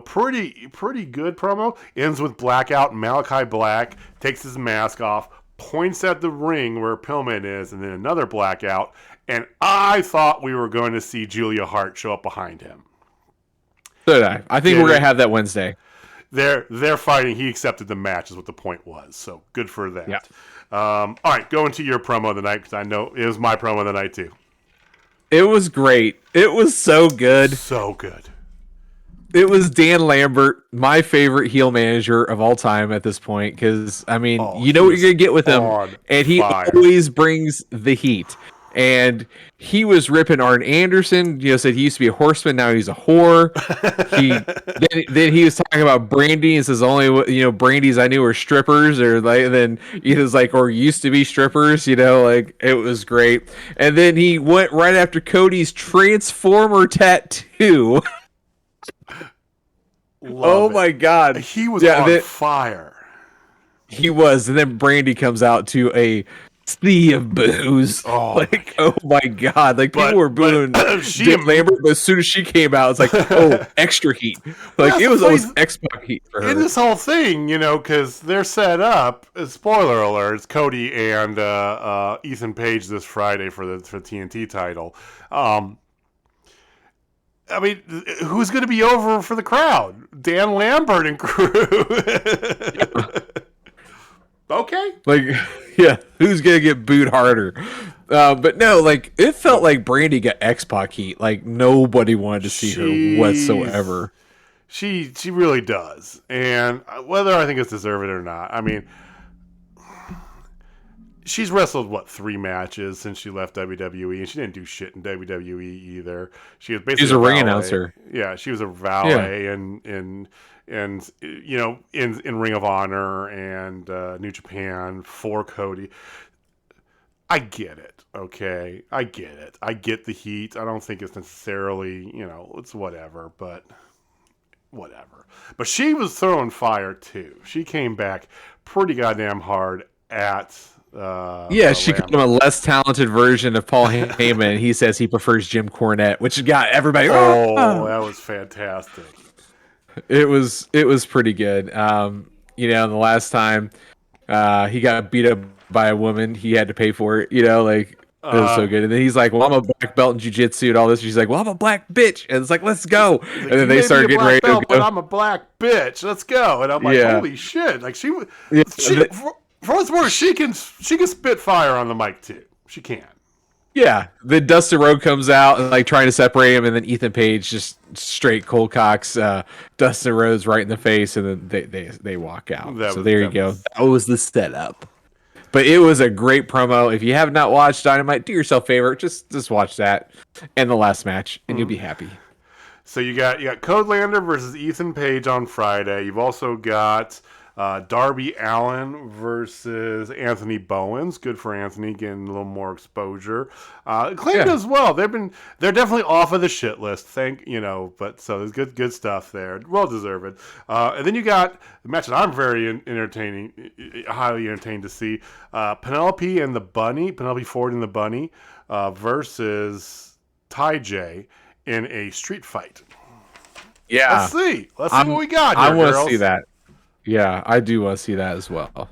Pretty good promo. Ends with blackout. Malakai Black takes his mask off, points at the ring where Pillman is, and then another blackout. And I thought we were going to see Julia Hart show up behind him. So did I. I think we're going to have that Wednesday. They're fighting. He accepted the match is what the point was. So good for that. Yeah. All right, go into your promo of the night because I know it was my promo of the night too. It was great. It was so good. So good. It was Dan Lambert, my favorite heel manager of all time at this point, because, you know what you're going to get with him, and he always brings the heat. And he was ripping Arn Anderson. Said he used to be a horseman, now he's a whore. Then he was talking about Brandi and says only Brandis I knew were strippers, or then he was like, or used to be strippers. It was great. And then he went right after Cody's Transformer tattoo. My God, he was on fire. He was, and then Brandi comes out to a sea of booze. Oh my God, people were booing Dan Lambert, but as soon as she came out, it's like, extra heat. It was almost X-Pac heat for her. In this whole thing, because they're set up, spoiler alerts, Cody and Ethan Page this Friday for the TNT title. Who's going to be over for the crowd? Dan Lambert and crew. Okay. Who's going to get booed harder? But no, it felt like Brandi got X-Pac heat. Nobody wanted to see her whatsoever. She really does. And whether I think it's deserved or not, she's wrestled, 3 matches since she left WWE, and she didn't do shit in WWE either. She was basically a ring announcer. Yeah, she was a valet in Ring of Honor and New Japan for Cody. I get it, okay? I get it. I get the heat. I don't think it's necessarily, it's whatever, but whatever. But she was throwing fire, too. She came back pretty goddamn hard at She called him a less talented version of Paul Heyman. He says he prefers Jim Cornette, which got everybody. Oh, that was fantastic. It was pretty good. The last time he got beat up by a woman, he had to pay for it. It was so good. And then he's like, "Well, I'm a black belt in jiu-jitsu and all this." And she's like, "Well, I'm a black bitch." And it's like, "Let's go." Like, and then they start getting ready to go. But I'm a black bitch. Let's go. And I'm like, holy shit! Like for what's worse, she can spit fire on the mic too. She can. Yeah, then Dustin Rhodes comes out and like trying to separate him, and then Ethan Page just straight cold cocks Dustin Rhodes right in the face, and then they walk out. There you go. That was the setup. But it was a great promo. If you have not watched Dynamite, do yourself a favor. Just watch that and the last match, and you'll be happy. So you got Codelander versus Ethan Page on Friday. You've also got Darby Allin versus Anthony Bowens. Good for Anthony, getting a little more exposure. Claimed as well. They're definitely off of the shit list. But so there's good stuff there. Well deserved. And then you got the match that I'm very highly entertained to see. Penelope Ford and the Bunny versus Ty J in a street fight. Yeah. Let's see what we got here, I want to see that. Yeah, I do want to see that as well.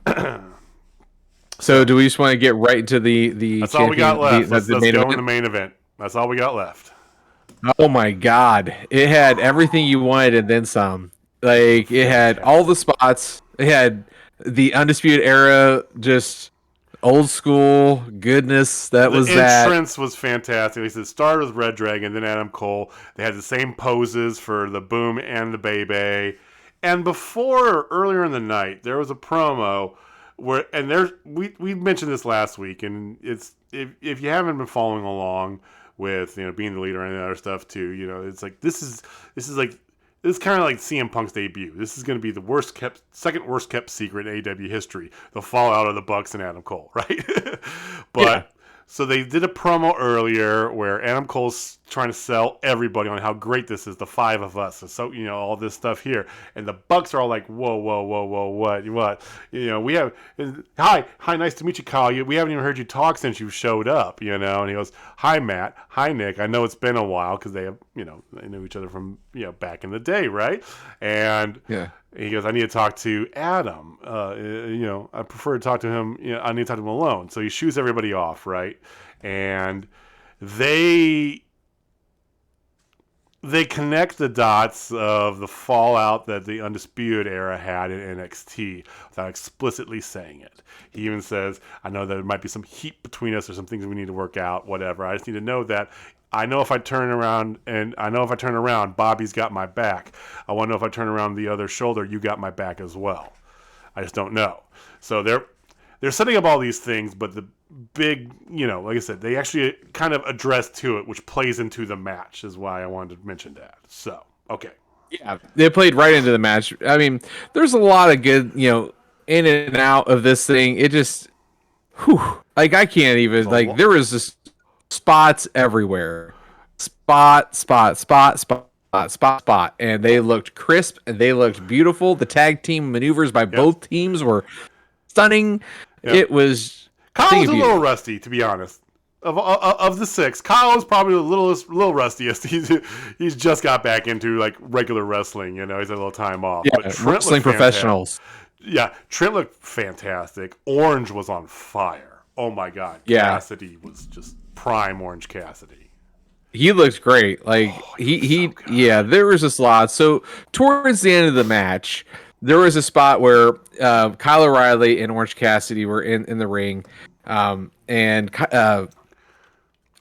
So, do we just want to get right into the? That's all we got left. Let's go in the main event. That's all we got left. Oh my god! It had everything you wanted and then some. Like it had all the spots. It had the Undisputed Era, just old school goodness. The entrance was fantastic. It started with Red Dragon, then Adam Cole. They had the same poses for the Boom and the Bebe. And earlier in the night, there was a promo where, and we mentioned this last week, and it's if you haven't been following along with being the leader and the other stuff too, it's like this is kind of like CM Punk's debut. This is going to be the second worst kept secret in AEW history, the fallout of the Bucks and Adam Cole, right? So they did a promo earlier where Adam Cole's trying to sell everybody on how great this is, the five of us, and so all this stuff here, and the Bucks are all like, whoa, what? We have hi, nice to meet you, Kyle. We haven't even heard you talk since you showed up, and he goes, hi, Matt, hi, Nick. I know it's been a while because they have, they know each other from back in the day, right? And he goes, I need to talk to Adam. I prefer to talk to him. I need to talk to him alone. So he shoots everybody off, right? And they connect the dots of the fallout that the Undisputed Era had in NXT without explicitly saying it. He even says, I know there might be some heat between us or some things we need to work out, whatever. I just need to know that I know if I turn around, Bobby's got my back. I want to know if I turn around the other shoulder, you got my back as well. I just don't know. So they're setting up all these things, but the big, like I said, they actually kind of address to it, which plays into the match, is why I wanted to mention that. So, okay. Yeah, they played right into the match. I mean, there's a lot of good, in and out of this thing. It just, I can't even, there was just spots everywhere. Spot. And they looked crisp and they looked beautiful. The tag team maneuvers by both teams were stunning. Yep. It was. Kyle was a little rusty, to be honest. Of the six, Kyle was probably the little rustiest. He's just got back into regular wrestling. He's had a little time off. Yeah, but Trent wrestling professionals. Yeah, Trent looked fantastic. Orange was on fire. Oh my God, Cassidy was just prime Orange Cassidy. He looked great. There was a lot. So towards the end of the match, there was a spot where Kyle O'Reilly and Orange Cassidy were in the ring, and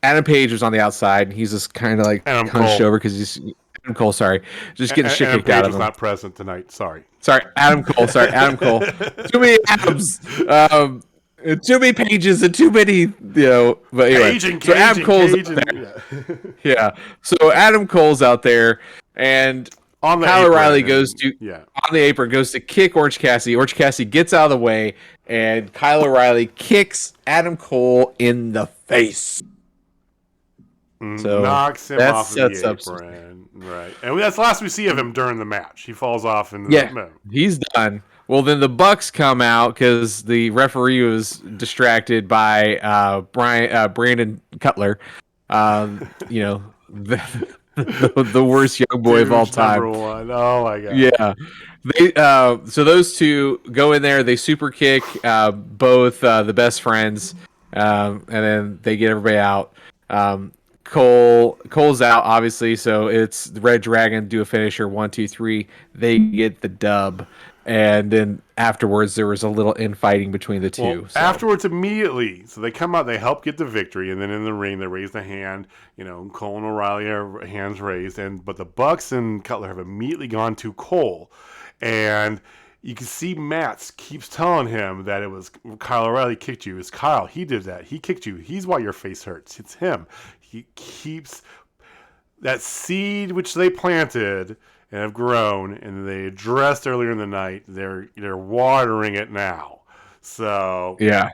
Adam Page was on the outside, and he's just kind of hunched over because he's Adam Cole. Sorry, just getting shit kicked out of him. Adam Page was not present tonight. Sorry, Adam Cole. Adam Cole. Too many Adams. Too many pages and too many, But anyway, so Adam Cole's there. Yeah. So Adam Cole's out there, and Kyle O'Reilly goes to on the apron, goes to kick Orange Cassidy. Orange Cassidy gets out of the way, and Kyle O'Reilly kicks Adam Cole in the face. So knocks him off of the apron. Right. And that's the last we see of him during the match. He falls off and he's done. Well, then the Bucks come out because the referee was distracted by Brandon Cutler, you know, the worst young boy of all Douche number time. one. Oh my god. Yeah, they so those two go in there. They super kick both the best friends, and then they get everybody out. Cole's out obviously, so it's the Red Dragon do a finisher 1, 2, 3. They get the dub, and then afterwards there was a little infighting between the two. Well, afterwards, immediately, so they come out, they help get the victory, and then in the ring, they raise the hand. Cole and O'Reilly are hands raised, but the Bucks and Cutler have immediately gone to Cole, and you can see Matt keeps telling him that it was Kyle O'Reilly kicked you. It's Kyle. He did that. He kicked you. He's why your face hurts. It's him. He keeps that seed which they planted and have grown, and they addressed earlier in the night. They're watering it now. So yeah,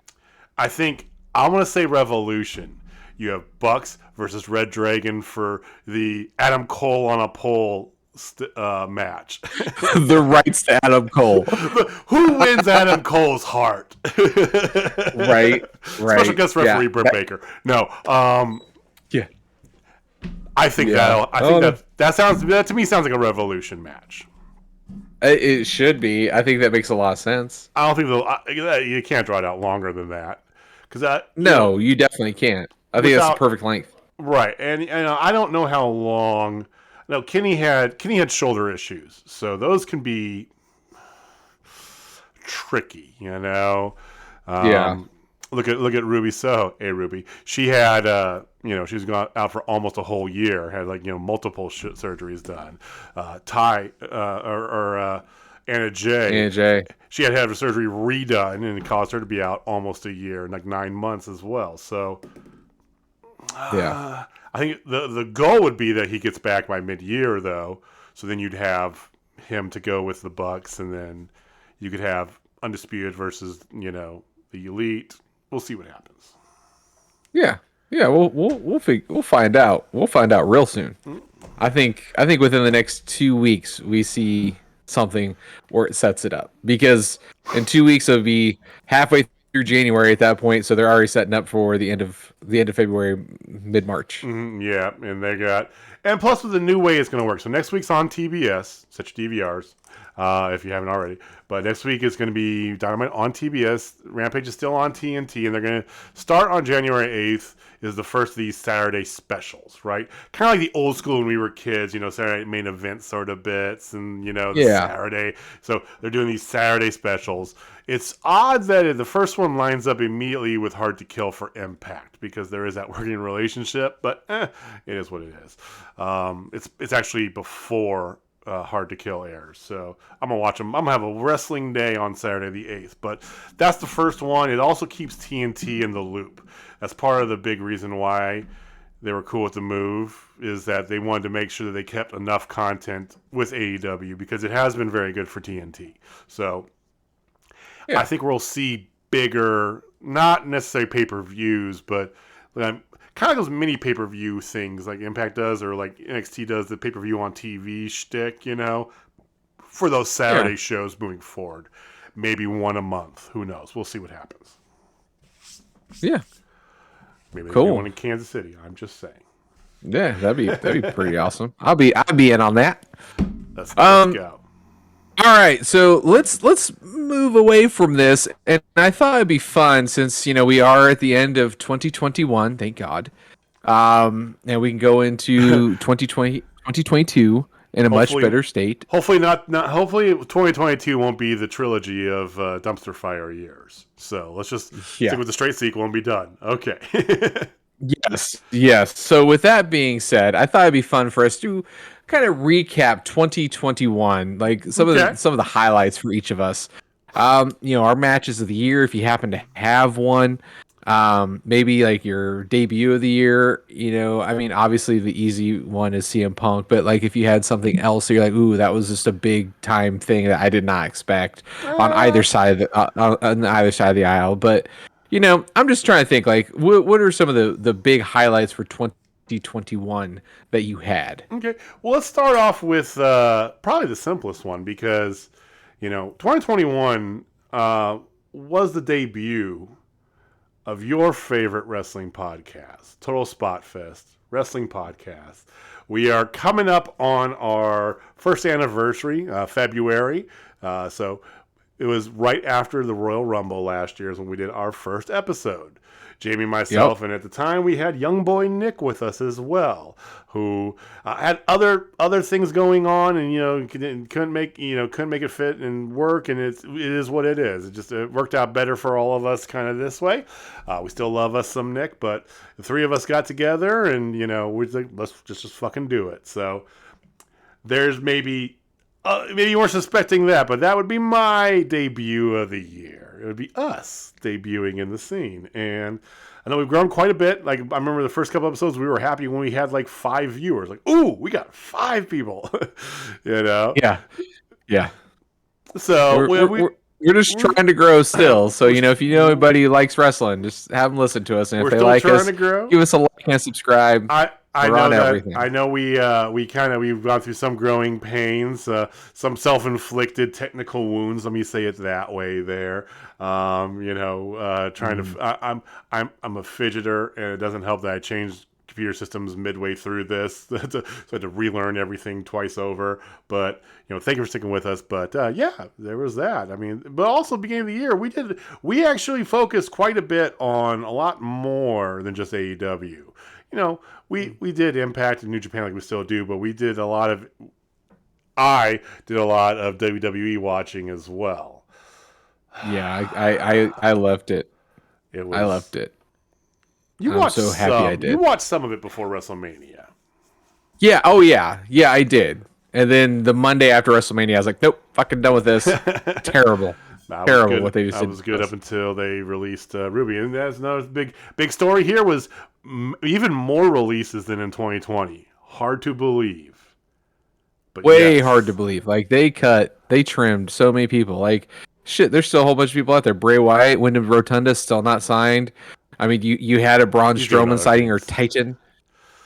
I think I'm gonna say Revolution. You have Bucks versus Red Dragon for the Adam Cole on a pole match. the rights to Adam Cole. Who wins Adam Cole's heart? Right. Special guest referee Britt Baker. No. Yeah. I think that to me sounds like a Revolution match. It should be. I think that makes a lot of sense. I don't think you can't draw it out longer than that, because you definitely can't. I think that's the perfect length. Right, and I don't know how long. No, Kenny had shoulder issues, so those can be tricky. Yeah. Look at Ruby Soho. Hey, Ruby. She had she's gone out for almost a whole year. Had multiple surgeries done. Ty or Anna Jay. She had her surgery redone, and it caused her to be out almost a year, like 9 months as well. So, yeah, I think the goal would be that he gets back by mid-year, though. So then you'd have him to go with the Bucks, and then you could have Undisputed versus the Elite. We'll see what happens. Yeah. We'll find out. We'll find out real soon. I think within the next 2 weeks we see something where it sets it up, because in 2 weeks it'll be halfway through January at that point, so they're already setting up for the end of February, mid-March. Mm-hmm, yeah, and plus with the new way it's going to work. So next week's on TBS, such DVRs. If you haven't already. But next week is going to be Dynamite on TBS. Rampage is still on TNT, and they're going to start on January 8th is the first of these Saturday specials, right? Kind of like the old school when we were kids, Saturday main event sort of bits and, Saturday. So they're doing these Saturday specials. It's odd that the first one lines up immediately with Hard to Kill for Impact, because there is that working relationship, but it is what it is. It's actually before Hard to Kill airs, so I'm gonna watch them. I'm gonna have a wrestling day on Saturday the 8th, but that's the first one. It also keeps TNT in the loop. That's part of the big reason why they were cool with the move, is that they wanted to make sure that they kept enough content with AEW, because it has been very good for TNT. So yeah. I think we'll see bigger, not necessarily pay-per-views, but kind of those mini pay-per-view things like Impact does, or like NXT does, the pay-per-view on TV shtick, for those Saturday shows moving forward. Maybe one a month. Who knows? We'll see what happens. Yeah. Maybe cool. one in Kansas City. I'm just saying. Yeah, that'd be pretty awesome. I'd be in on that. Let's go. All right, so let's move away from this, and I thought it'd be fun, since we are at the end of 2021, thank God, and we can go into 2022 in a much better state. Hopefully not. Hopefully 2022 won't be the trilogy of dumpster fire years. So let's just stick with the straight sequel and be done. Okay. Yes. So with that being said, I thought it'd be fun for us to kind of recap 2021, like some of the highlights for each of us. Our matches of the year, if you happen to have one. Maybe like your debut of the year. Obviously the easy one is CM Punk, but like if you had something else, so you're like, ooh, that was just a big time thing that I did not expect on either side of the aisle. But I'm just trying to think, like, what are some of the big highlights for 2021 that you had? Okay, well, let's start off with probably the simplest one, because 2021 was the debut of your favorite wrestling podcast, Total Spotfest Wrestling Podcast. We are coming up on our first anniversary, February. So it was right after the Royal Rumble last year is when we did our first episode. Jamie, myself, and at the time we had young boy Nick with us as well, who had other things going on, and couldn't make it fit and work, and it is what it is. It worked out better for all of us, kind of this way. We still love us some Nick, but the three of us got together, and we're like, let's just fucking do it. So there's maybe you weren't suspecting that, but that would be my debut of the year. It would be us debuting in the scene. And I know we've grown quite a bit. Like, I remember the first couple episodes, we were happy when we had like 5 viewers. Like, ooh, we got 5 people. Yeah. So we're just trying to grow still. So, if you know anybody who likes wrestling, just have them listen to us. And if they like us, give us a like and subscribe. I know that. Everything. I know we've gone through some growing pains, some self-inflicted technical wounds. Let me say it that way. There, trying to. I'm a fidgeter, and it doesn't help that I changed computer systems midway through this, so I had to relearn everything twice over. But thank you for sticking with us. But there was that. I mean, but also beginning of the year, we actually focused quite a bit on a lot more than just AEW. We did Impact and New Japan like we still do, but I did a lot of WWE watching as well. Yeah, I loved it. I loved it. I'm so happy I did. You watched some of it before WrestleMania. Yeah. Oh yeah. Yeah, I did. And then the Monday after WrestleMania, I was like, nope, fucking done with this. Terrible. Terrible what they said. That was good up until they released Ruby. And that's another big story here was even more releases than in 2020. Hard to believe. But way hard to believe. Like, they trimmed so many people. Like, shit, there's still a whole bunch of people out there. Bray Wyatt, Wyndham Rotunda, still not signed. I mean, you had a Braun Strowman sighting or Titan.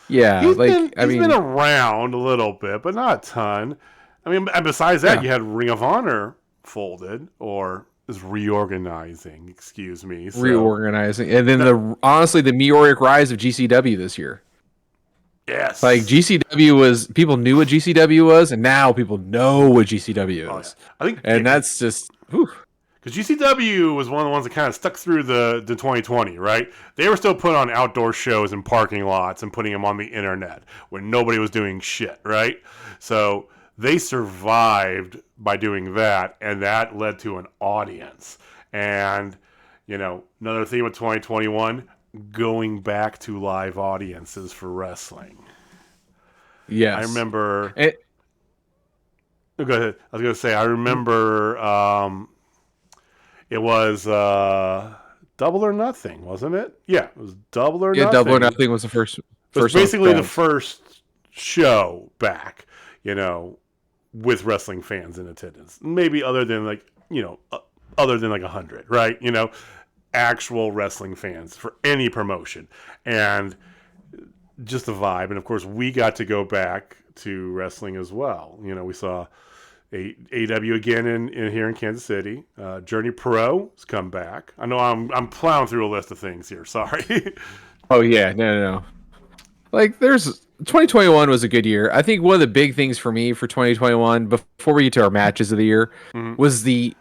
Yeah, he's been around a little bit, but not a ton. I mean, and besides that, you had Ring of Honor folded or is reorganizing. Excuse me, reorganizing, and then honestly, the meteoric rise of GCW this year. Yes, like GCW people knew what GCW was, and now people know what GCW is. I think, that's just. Whew. Because GCW was one of the ones that kind of stuck through the 2020, right? They were still putting on outdoor shows in parking lots and putting them on the internet when nobody was doing shit, right? So they survived by doing that, and that led to an audience. And, another theme of 2021, going back to live audiences for wrestling. Yes. I remember... Go ahead. I was going to say, I remember... It was Double or Nothing, wasn't it? Yeah, it was Double or Nothing. Yeah, Double or Nothing was the first. It was basically the first show back, with wrestling fans in attendance. Maybe other than 100, right? Actual wrestling fans for any promotion, and just the vibe. And of course, we got to go back to wrestling as well. We saw AEW again in here in Kansas City. Journey Pro has come back. I know I'm plowing through a list of things here. Sorry. Oh yeah, no. Like, 2021 was a good year. I think one of the big things for me for 2021, before we get to our matches of the year, was we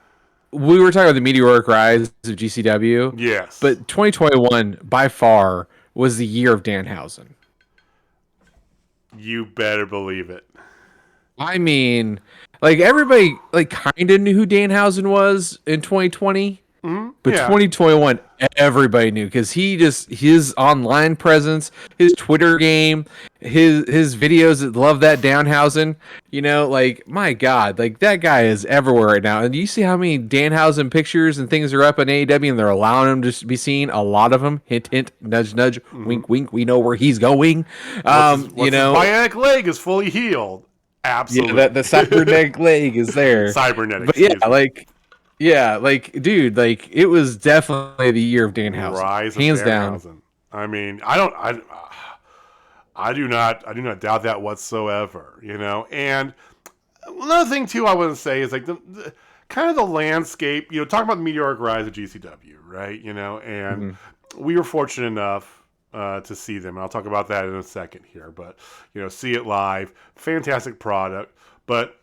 were talking about the meteoric rise of GCW. Yes. But 2021 by far was the year of Danhausen. You better believe it. I mean, like, everybody kind of knew who Danhausen was in 2020, but 2021 everybody knew, because his online presence, his Twitter game, his videos that love that Danhausen, my God, like, that guy is everywhere right now. And you see how many Danhausen pictures and things are up on AEW, and they're allowing him to be seen. A lot of them, hint, hint, nudge, nudge, wink, wink. We know where he's going. His bionic leg is fully healed. Absolutely. Yeah, the cybernetic leg is there. Cybernetic. But dude, it was definitely the year of Danhausen. Rise of hands Danhausen. Down. I mean, I do not doubt that whatsoever, And Another thing too, I would say is like the kind of the landscape. Talk about the meteoric rise of GCW, right? And Mm-hmm. we were fortunate enough to see them, and I'll talk about that in a second here. But see it live, fantastic product. But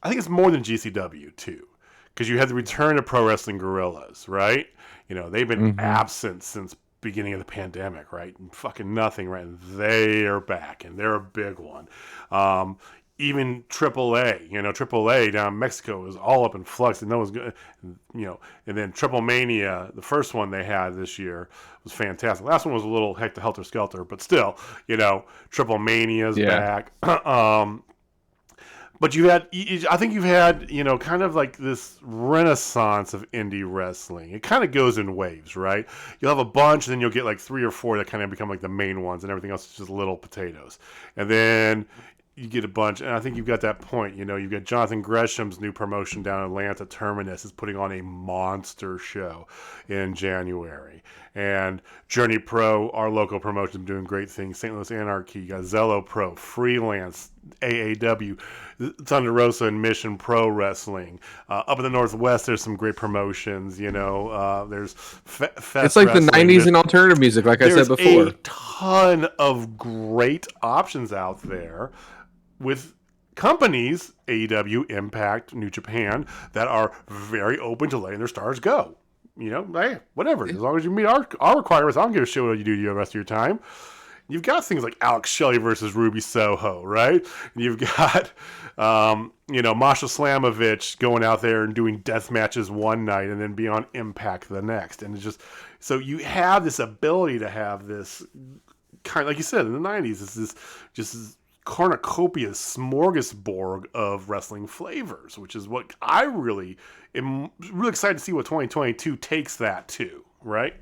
I think it's more than GCW too, because you had the return of Pro Wrestling Guerrillas, right? They've been Mm-hmm. absent since beginning of the pandemic, right? And fucking nothing, right? And they are back, and they're a big one. Even AAA down in Mexico was all up in flux, and that was good. And then Triple Mania, the first one they had this year, was fantastic. The last one was a little helter skelter, but still, Triple Mania's back. But I think you've had, kind of like this renaissance of indie wrestling. It kind of goes in waves, right? You'll have a bunch, and then you'll get like 3 or 4 that kind of become like the main ones, and everything else is just little potatoes. And then you get a bunch, and I think you've got that point. You've got Jonathan Gresham's new promotion down in Atlanta, Terminus, is putting on a monster show in January. And Journey Pro, our local promotion, doing great things. St. Louis Anarchy, you got Zello Pro, Freelance, AAW, Thunder Rosa and Mission Pro Wrestling. Up in the Northwest, there's some great promotions. There's Fest It's like Wrestling. the '90s and alternative music, like I said before. There's a ton of great options out there with companies, AEW, Impact, New Japan, that are very open to letting their stars go. Hey, whatever. As long as you meet our requirements, I don't give a shit what you do the rest of your time. You've got things like Alex Shelley versus Ruby Soho, right? You've got, Masha Slamovich going out there and doing death matches one night and then be on Impact the next. And it's just, so you have this ability to have this kind of, like you said, in the 90s, it's this just cornucopia smorgasbord of wrestling flavors, which is what I really am really excited to see what 2022 takes that to, right?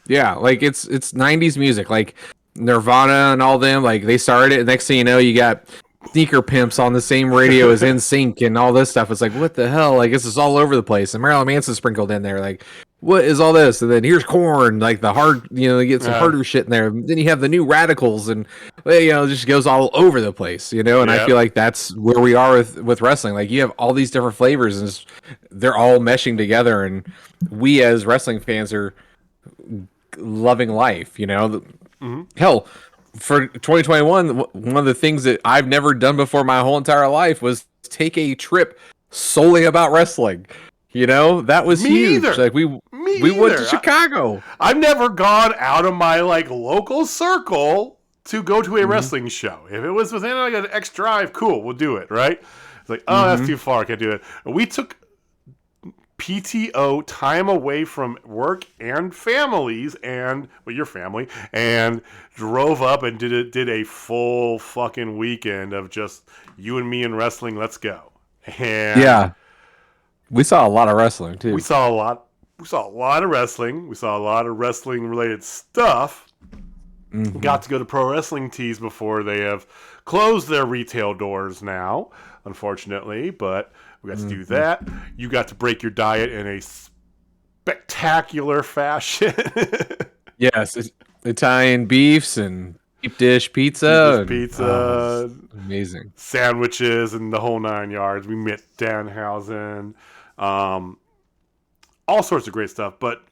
Yeah, like it's '90s music, like Nirvana and all them. Like they started it. Next thing you know, you got sneaker pimps on the same radio as NSYNC and all this stuff. It's like, what the hell? Like this is all over the place. And Marilyn Manson sprinkled in there. Like, what is all this? And then here's Korn, like the hard, you get some harder shit in there. Then you have the new Radicals, and it just goes all over the place, And I feel like that's where we are with wrestling. Like you have all these different flavors, and they're all meshing together. And we as wrestling fans are loving life, Mm-hmm. Hell, for 2021, one of the things that I've never done before my whole entire life was take a trip solely about wrestling. That was huge. Either. Like we went to Chicago. I've never gone out of my local circle to go to a wrestling show. If it was within like an X drive, cool, we'll do it, right? It's like, that's too far, I can't do it. We took PTO, time away from work and families, and your family, and drove up and did a full fucking weekend of just you and me and wrestling. Let's go. And yeah, we saw a lot of wrestling too. We saw a lot of wrestling. We saw a lot of wrestling related stuff. Mm-hmm. Got to go to Pro Wrestling Tees before they have closed their retail doors now, unfortunately, but we got to do that. You got to break your diet in a spectacular fashion. Yes, Italian beefs and deep dish pizza. Amazing. Sandwiches and the whole 9 yards. We met Danhausen. All sorts of great stuff. But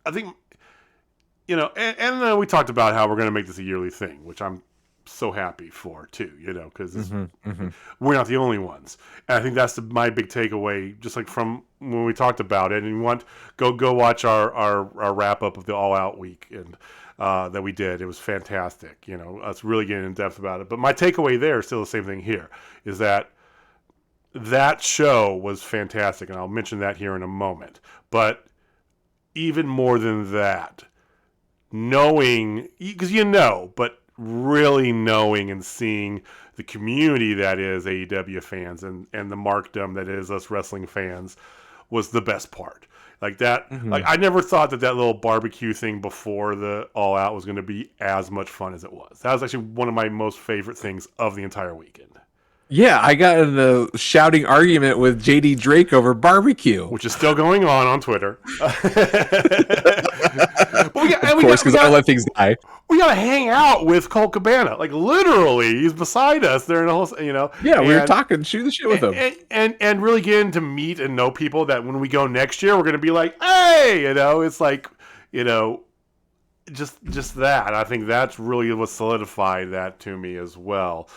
I think, and then we talked about how we're going to make this a yearly thing, which I'm so happy for too, because we're not the only ones. And I think that's my big takeaway, just like from when we talked about it. And you want go watch our wrap up of the All Out week and that we did. It was fantastic. Us really getting in depth about it. But my takeaway there is still the same thing here, is that show was fantastic, and I'll mention that here in a moment. But even more than that, knowing, because but really knowing and seeing the community that is AEW fans and the markdom that is us wrestling fans was the best part. Like that, I never thought that little barbecue thing before the All Out was going to be as much fun as it was. That was actually one of my most favorite things of the entire weekend. Yeah, I got in a shouting argument with JD Drake over barbecue. which is still going on Twitter. But Of course, because I let things die. We gotta hang out with Colt Cabana. Like literally, he's beside us during the whole. Yeah, we were talking, shoot the shit with him, and really getting to meet and know people that when we go next year, we're gonna be like, hey, it's like, just that. I think that's really what solidified that to me as well.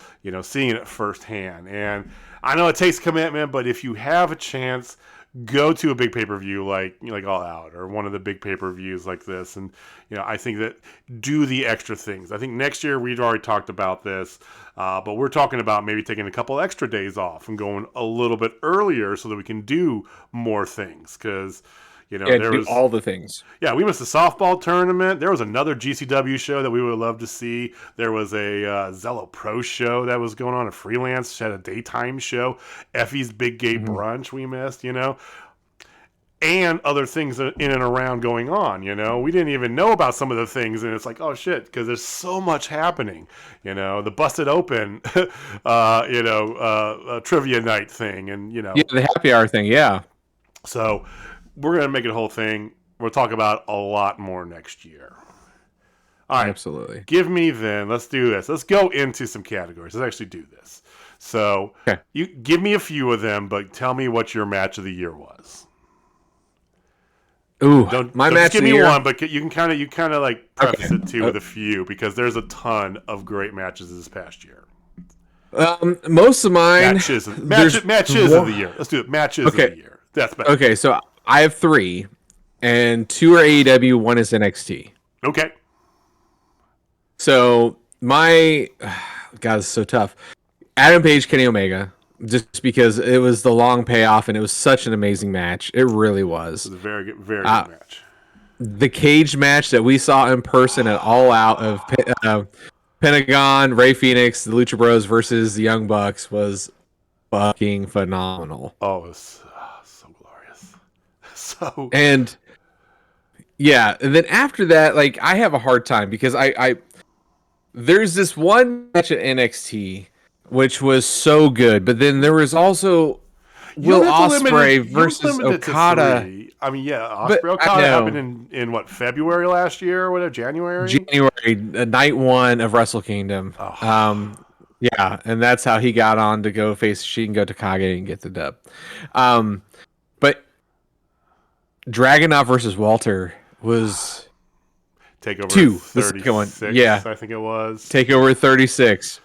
Seeing it firsthand, and I know it takes commitment, but if you have a chance, go to a big pay-per-view like All Out or one of the big pay-per-views like this, and I think that do the extra things. I think next year we've already talked about this, but we're talking about maybe taking a couple extra days off and going a little bit earlier so that we can do more things because. There was all the things. Yeah, we missed a softball tournament. There was another GCW show that we would love to see. There was a Zello Pro show that was going on, a freelance, had a daytime show. Effie's Big Gate Brunch we missed, and other things in and around going on, We didn't even know about some of the things, and it's like, oh, shit, because there's so much happening, The Busted Open, trivia night thing, and, Yeah, the happy hour thing, yeah. So we're going to make it a whole thing. We'll talk about a lot more next year. All right. Absolutely. Give me then. Let's do this. Let's go into some categories. Let's actually do this. So You give me a few of them, but tell me what your match of the year was. Ooh, my match of the year. Give me one, but you kind of like preface it too with a few because there's a ton of great matches this past year. Most of mine matches of the year. Let's do it. Matches of the year. That's better. Okay, so I have 3, and 2 are AEW, 1 is NXT. Okay. So my God, it's so tough. Adam Page, Kenny Omega, just because it was the long payoff and it was such an amazing match. It really was. It was a very good match. The cage match that we saw in person at All Out of Pentagon, Rey Fenix, the Lucha Bros versus the Young Bucks was fucking phenomenal. Oh, it was so glorious. And then after that, like I have a hard time because I there's this one match at NXT which was so good, but then there was also Will Ospreay versus Okada. I mean, Ospreay Okada happened in what, February last year or whatever, January, night 1 of Wrestle Kingdom. Yeah, and that's how he got on to go face Shingo Takagi and get the dub. But Dragunov versus Walter was Takeover 2. 36, yeah, I think it was. Takeover 36.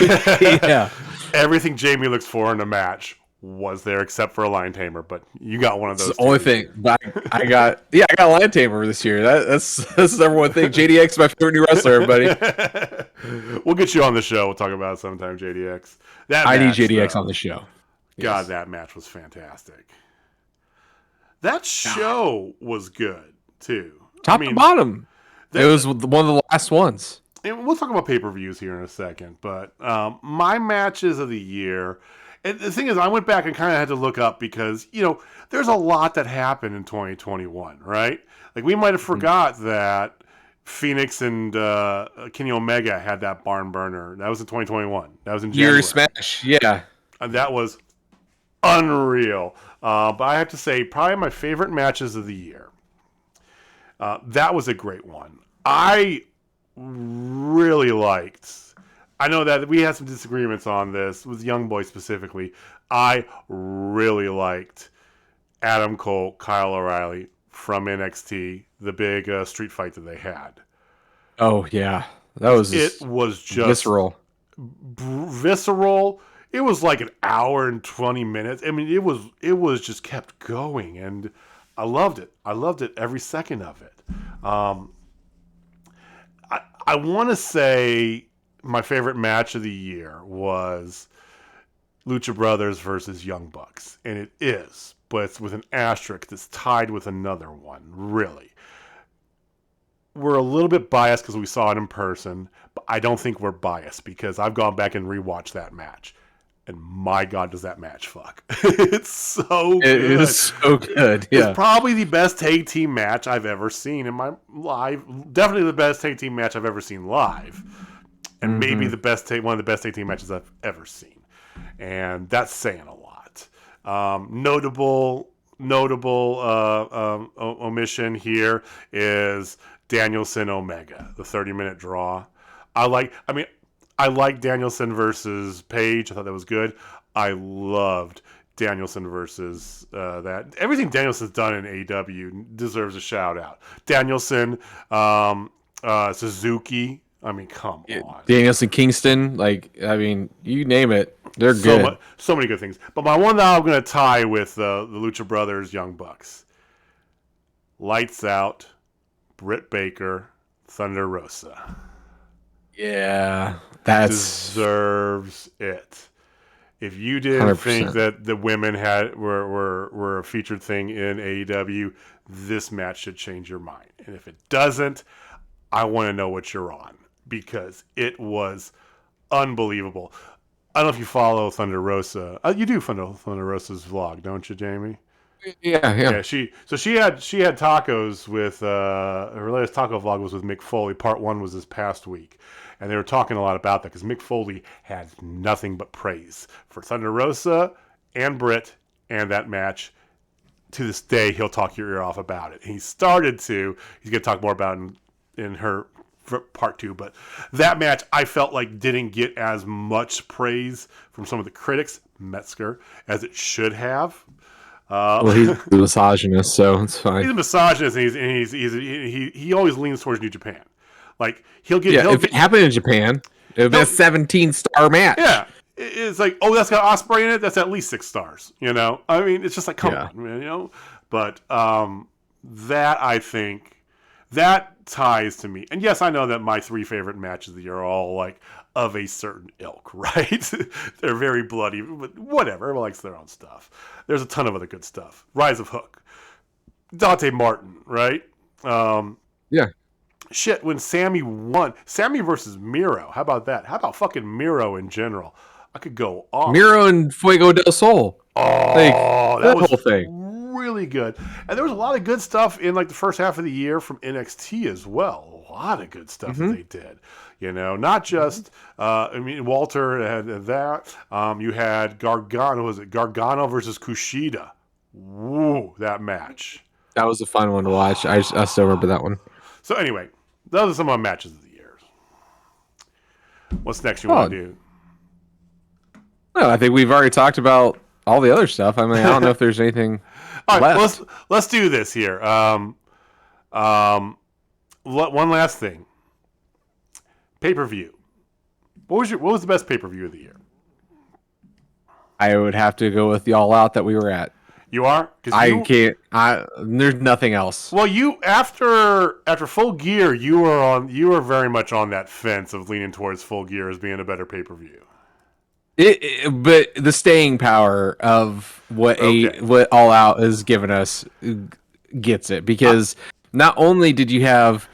Yeah. Everything Jamie looks for in a match was there except for a lion tamer, but you got one of those. It's the only thing. But I got a lion tamer this year. That's the number one thing. JDX is my favorite new wrestler, everybody. We'll get you on the show. We'll talk about it sometime, JDX. I need JDX on the show. God, Yes. that match was fantastic. That show was good too. Top to bottom. It was one of the last ones. And we'll talk about pay-per-views here in a second, but my matches of the year, and the thing is, I went back and kind of had to look up because, there's a lot that happened in 2021, right? Like, we might have forgot that Phoenix and Kenny Omega had that barn burner. That was in 2021. That was in January. Year Smash, yeah. And that was unreal. But I have to say, probably my favorite matches of the year. That was a great one. I really liked. I know that we had some disagreements on this with Young Boy specifically. I really liked Adam Cole, Kyle O'Reilly from NXT, the big street fight that they had. Oh yeah, it was just visceral. Visceral. It was like an hour and 20 minutes. I mean, it was just kept going, and I loved it. I loved it every second of it. I want to say my favorite match of the year was Lucha Brothers versus Young Bucks. And it is, but it's with an asterisk that's tied with another one, really. We're a little bit biased because we saw it in person, but I don't think we're biased because I've gone back and rewatched that match. And my God, does that match fuck. It's so good. It is so good, yeah. It's probably the best tag team match I've ever seen in my live. Definitely the best tag team match I've ever seen live. and maybe one of the best tag team matches I've ever seen, and that's saying a lot. Notable omission here is Danielson Omega, the 30-minute draw. I like Danielson versus Page. I thought that was good. I loved Danielson versus that. Everything Danielson's done in AEW deserves a shout out. Danielson, Suzuki. I mean, come on. Danielson, Kingston, you name it, they're good. So many good things. But my one that I'm going to tie with the Lucha Brothers, Young Bucks. Lights Out, Britt Baker, Thunder Rosa. Yeah, that deserves it. If you didn't 100%. Think that the women were a featured thing in AEW, this match should change your mind. And if it doesn't, I want to know what you're on, because it was unbelievable. I don't know if you follow Thunder Rosa. You do follow Thunder Rosa's vlog, don't you, Jamie? Yeah. She had tacos with her latest taco vlog was with Mick Foley. Part 1 was this past week, and they were talking a lot about that because Mick Foley had nothing but praise for Thunder Rosa and Britt and that match. To this day, he'll talk your ear off about it. He's going to talk more about it in her part 2, but that match I felt like didn't get as much praise from some of the critics, Metzger, as it should have. Well, he's a misogynist, so it's fine. He's a misogynist, and he always leans towards New Japan. Like if it happened in Japan, it would be a 17-star match. Yeah, it's like, oh, that's got Ospreay in it. That's at least 6 stars. I mean, it's just like, come on, man, But that, I think, that ties to me. And yes, I know that my 3 favorite matches of the year are all like of a certain ilk, right? They're very bloody, but whatever. Everyone likes their own stuff. There's a ton of other good stuff. Rise of Hook, Dante Martin, right? Yeah. Shit, when Sammy won, Sammy versus Miro. How about that? How about fucking Miro in general? I could go off. Miro and Fuego del Sol. Oh, that was whole thing. Really good. And there was a lot of good stuff in like the first half of the year from NXT as well. A lot of good stuff that they did. Not just Walter had that. You had Gargano. Was it Gargano versus Kushida? Woo, that match. That was a fun one to watch. I still remember that one. So anyway, those are some of my matches of the year. What's next you want to do? No, I think we've already talked about all the other stuff. I mean, I don't know if there's anything all right, left. Let's do this here. One last thing. Pay-per-view. What was the best pay-per-view of the year? I would have to go with the All Out that we were at. You are? Can't. There's nothing else. Well, you after Full Gear, you were very much on that fence of leaning towards Full Gear as being a better pay-per-view. But the staying power of what All Out has given us gets it, because not only did you have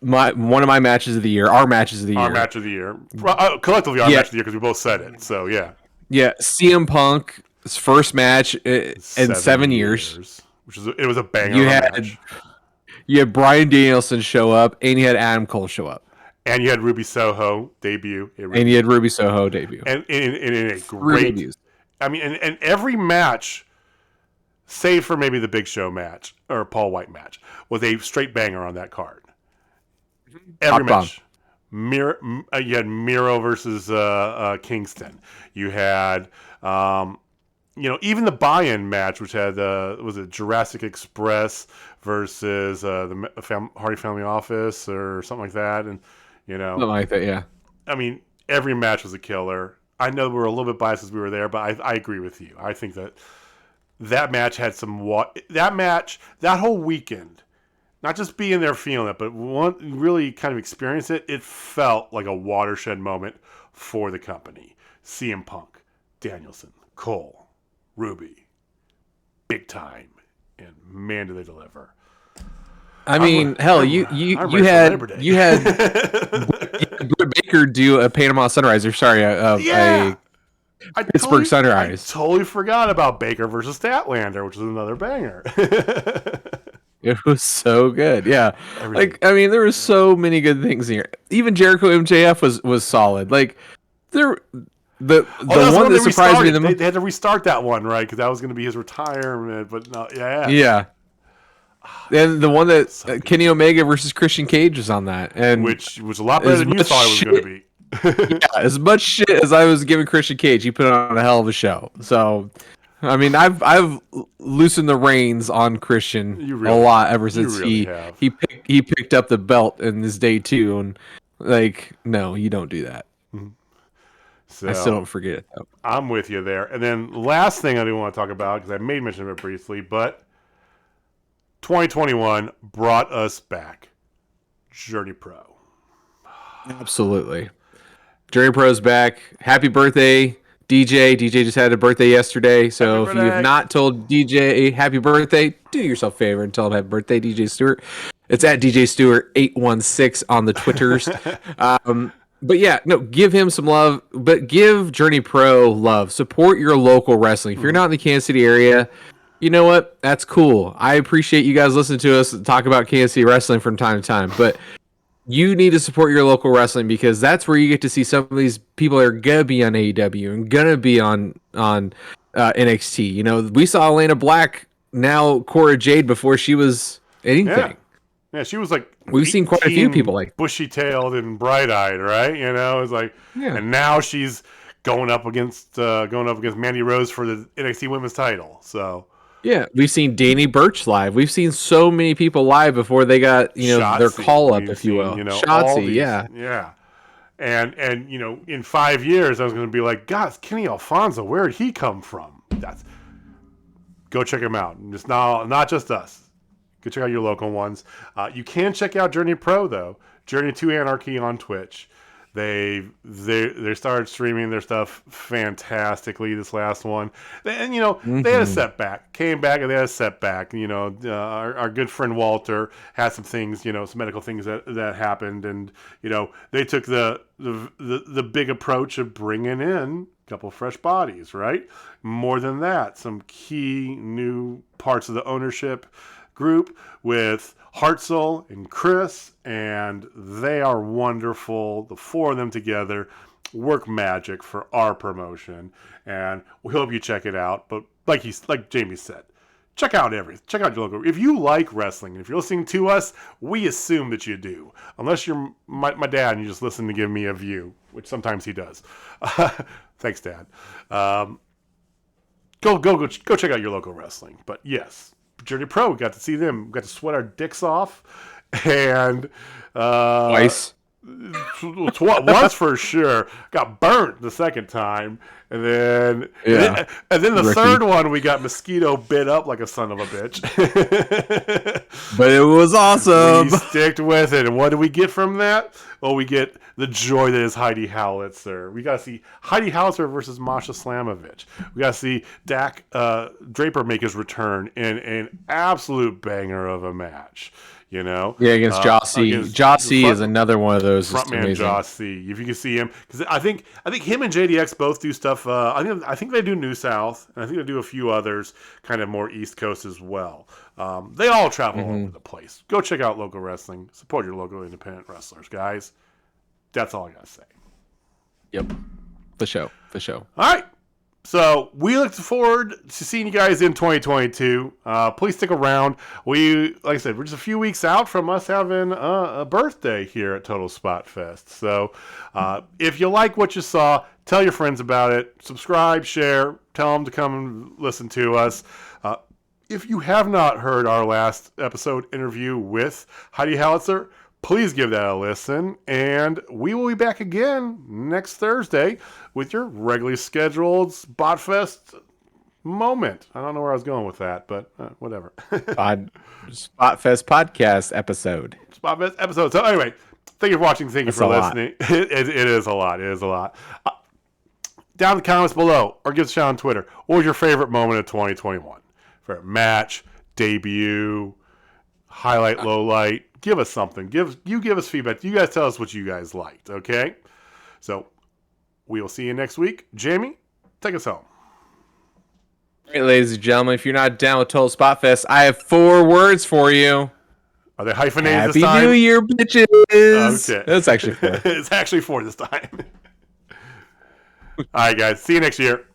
one of my matches of the year, our match of the year, collectively our match of the year, because we both said it. So yeah, CM Punk's first match in 7 years, it was a banger. You had Bryan Danielson show up, and you had Adam Cole show up. And you had Ruby Soho debut. And in a great... I mean, and every match, save for maybe the Big Show match, or Paul White match, was a straight banger on that card. Every match. You had Miro versus Kingston. You had... even the buy-in match, which had was it Jurassic Express versus the Hardy Family Office or something like that, and something like that, yeah. I mean, every match was a killer. I know we were a little bit biased as we were there, but I agree with you. I think that match had that whole weekend, not just being there feeling it, but really kind of experience it. It felt like a watershed moment for the company. CM Punk, Danielson, Cole, Ruby, big time, and man, do they deliver! I mean, hell, you had Britt Baker do a Panama Sunrise, or a Pittsburgh Sunrise. I totally forgot about Baker versus Statlander, which is another banger. It was so good. Yeah. Everything. Like, I mean, there were so many good things here. Even Jericho MJF was solid. Like, there Oh, the that's the one one that they surprised me restarted. the most. They had to restart that one, right? Because that was going to be his retirement. But no, yes. Yeah. And the one that So good. Kenny Omega versus Christian Cage was on that. And Which was a lot better as than you much thought it was going to shit, be. yeah, as much shit as I was giving Christian Cage, he put on a hell of a show. So, I mean, I've loosened the reins on Christian You a really lot have. ever You since really have. he picked up the belt in this day two, and like, no, you don't do that. I still So don't forget it though. I'm with you there. And then last thing I do want to talk about, because I made mention of it briefly, but 2021 brought us back. Journey Pro. Absolutely. Jerry Pro's back. Happy birthday, DJ. DJ just had a birthday yesterday. So Happy if you have birthday. not told DJ happy birthday, do yourself a favor and tell him happy birthday, DJ Stewart. It's at DJ Stewart 816 on the Twitters. But yeah, no, give him some love, but give Journey Pro love. Support your local wrestling. If you're not in the Kansas City area, you know what? That's cool. I appreciate you guys listening to us talk about Kansas City wrestling from time to time, but you need to support your local wrestling because that's where you get to see some of these people that are gonna be on AEW and gonna be on NXT. You know, we saw Elena Black, now Cora Jade before she was Yeah. anything. Yeah, she was like We've seen quite a few 18, people like, bushy-tailed and bright-eyed, right? You know, it's like, yeah, and now she's going up against Mandy Rose for the NXT Women's Title. So yeah. We've seen Danny Burch live. We've seen so many people live before they got their Shotzi, call up, we've if you seen, will. all Shotzi, these, yeah, yeah, and in 5 years, I was going to be like, God, Kenny Alfonso, where did he come from? That's Go check him out. It's not just us. Go check out your local ones. You can check out Journey Pro though. Journey to Anarchy on Twitch. They started streaming their stuff fantastically this last one, and they had a setback. Came back and they had a setback. Our good friend Walter had some things, some medical things that happened, and they took the big approach of bringing in a couple fresh bodies, right? More than that, some key new parts of the ownership group with Hartzell and Chris, and they are wonderful. The four of them together work magic for our promotion, and we hope you check it out. But like Jamie said, check out everything. Check out your local. If you like wrestling, and if you're listening to us, we assume that you do. Unless you're my dad and you just listen to give me a view, which sometimes he does. Thanks, Dad. Go check out your local wrestling. But yes, Journey Pro, we got to see them. We got to sweat our dicks off, and twice. once for sure. Got burnt the second time, and then the Rookie. third one we got mosquito bit up like a son of a bitch. But it was awesome. We sticked with it, and what do we get from that? Well, we get the joy that is Heidi Howitzer. We got to see Heidi Howitzer versus Masha Slamovich. We got to see Dak Draper make his return in an absolute banger of a match. Yeah, against Jossie. Jossie is another one of those. Frontman Jossie. If you can see him, because I think him and JDX both do stuff. I think they do New South, and I think they do a few others, kind of more East Coast as well. They all travel all over the place. Go check out local wrestling. Support your local independent wrestlers, guys. That's all I gotta say. Yep, for sure. All right. So we look forward to seeing you guys in 2022. Please stick around. Like I said, we're just a few weeks out from us having a birthday here at Total Spot Fest. So if you like what you saw, tell your friends about it. Subscribe, share, tell them to come and listen to us. If you have not heard our last episode interview with Heidi Howitzer, please give that a listen, and we will be back again next Thursday with your regularly scheduled Spotfest moment. I don't know where I was going with that, but whatever. Spotfest podcast episode. Spotfest episode. So anyway, thank you for watching. Thank you for listening. It is a lot. It is a lot. Down in the comments below, or give us a shout on Twitter. What was your favorite moment of 2021? Favorite match, debut, highlight, low light? Give us something. Give us feedback. You guys tell us what you guys liked, okay? So we will see you next week. Jamie, take us home. right, ladies and gentlemen, if you're not down with Total Spotfest, I have 4 words for you. Are they hyphenated Happy this time? New Year, bitches! Okay. That's actually 4. It's actually 4 this time. All right, guys. See you next year.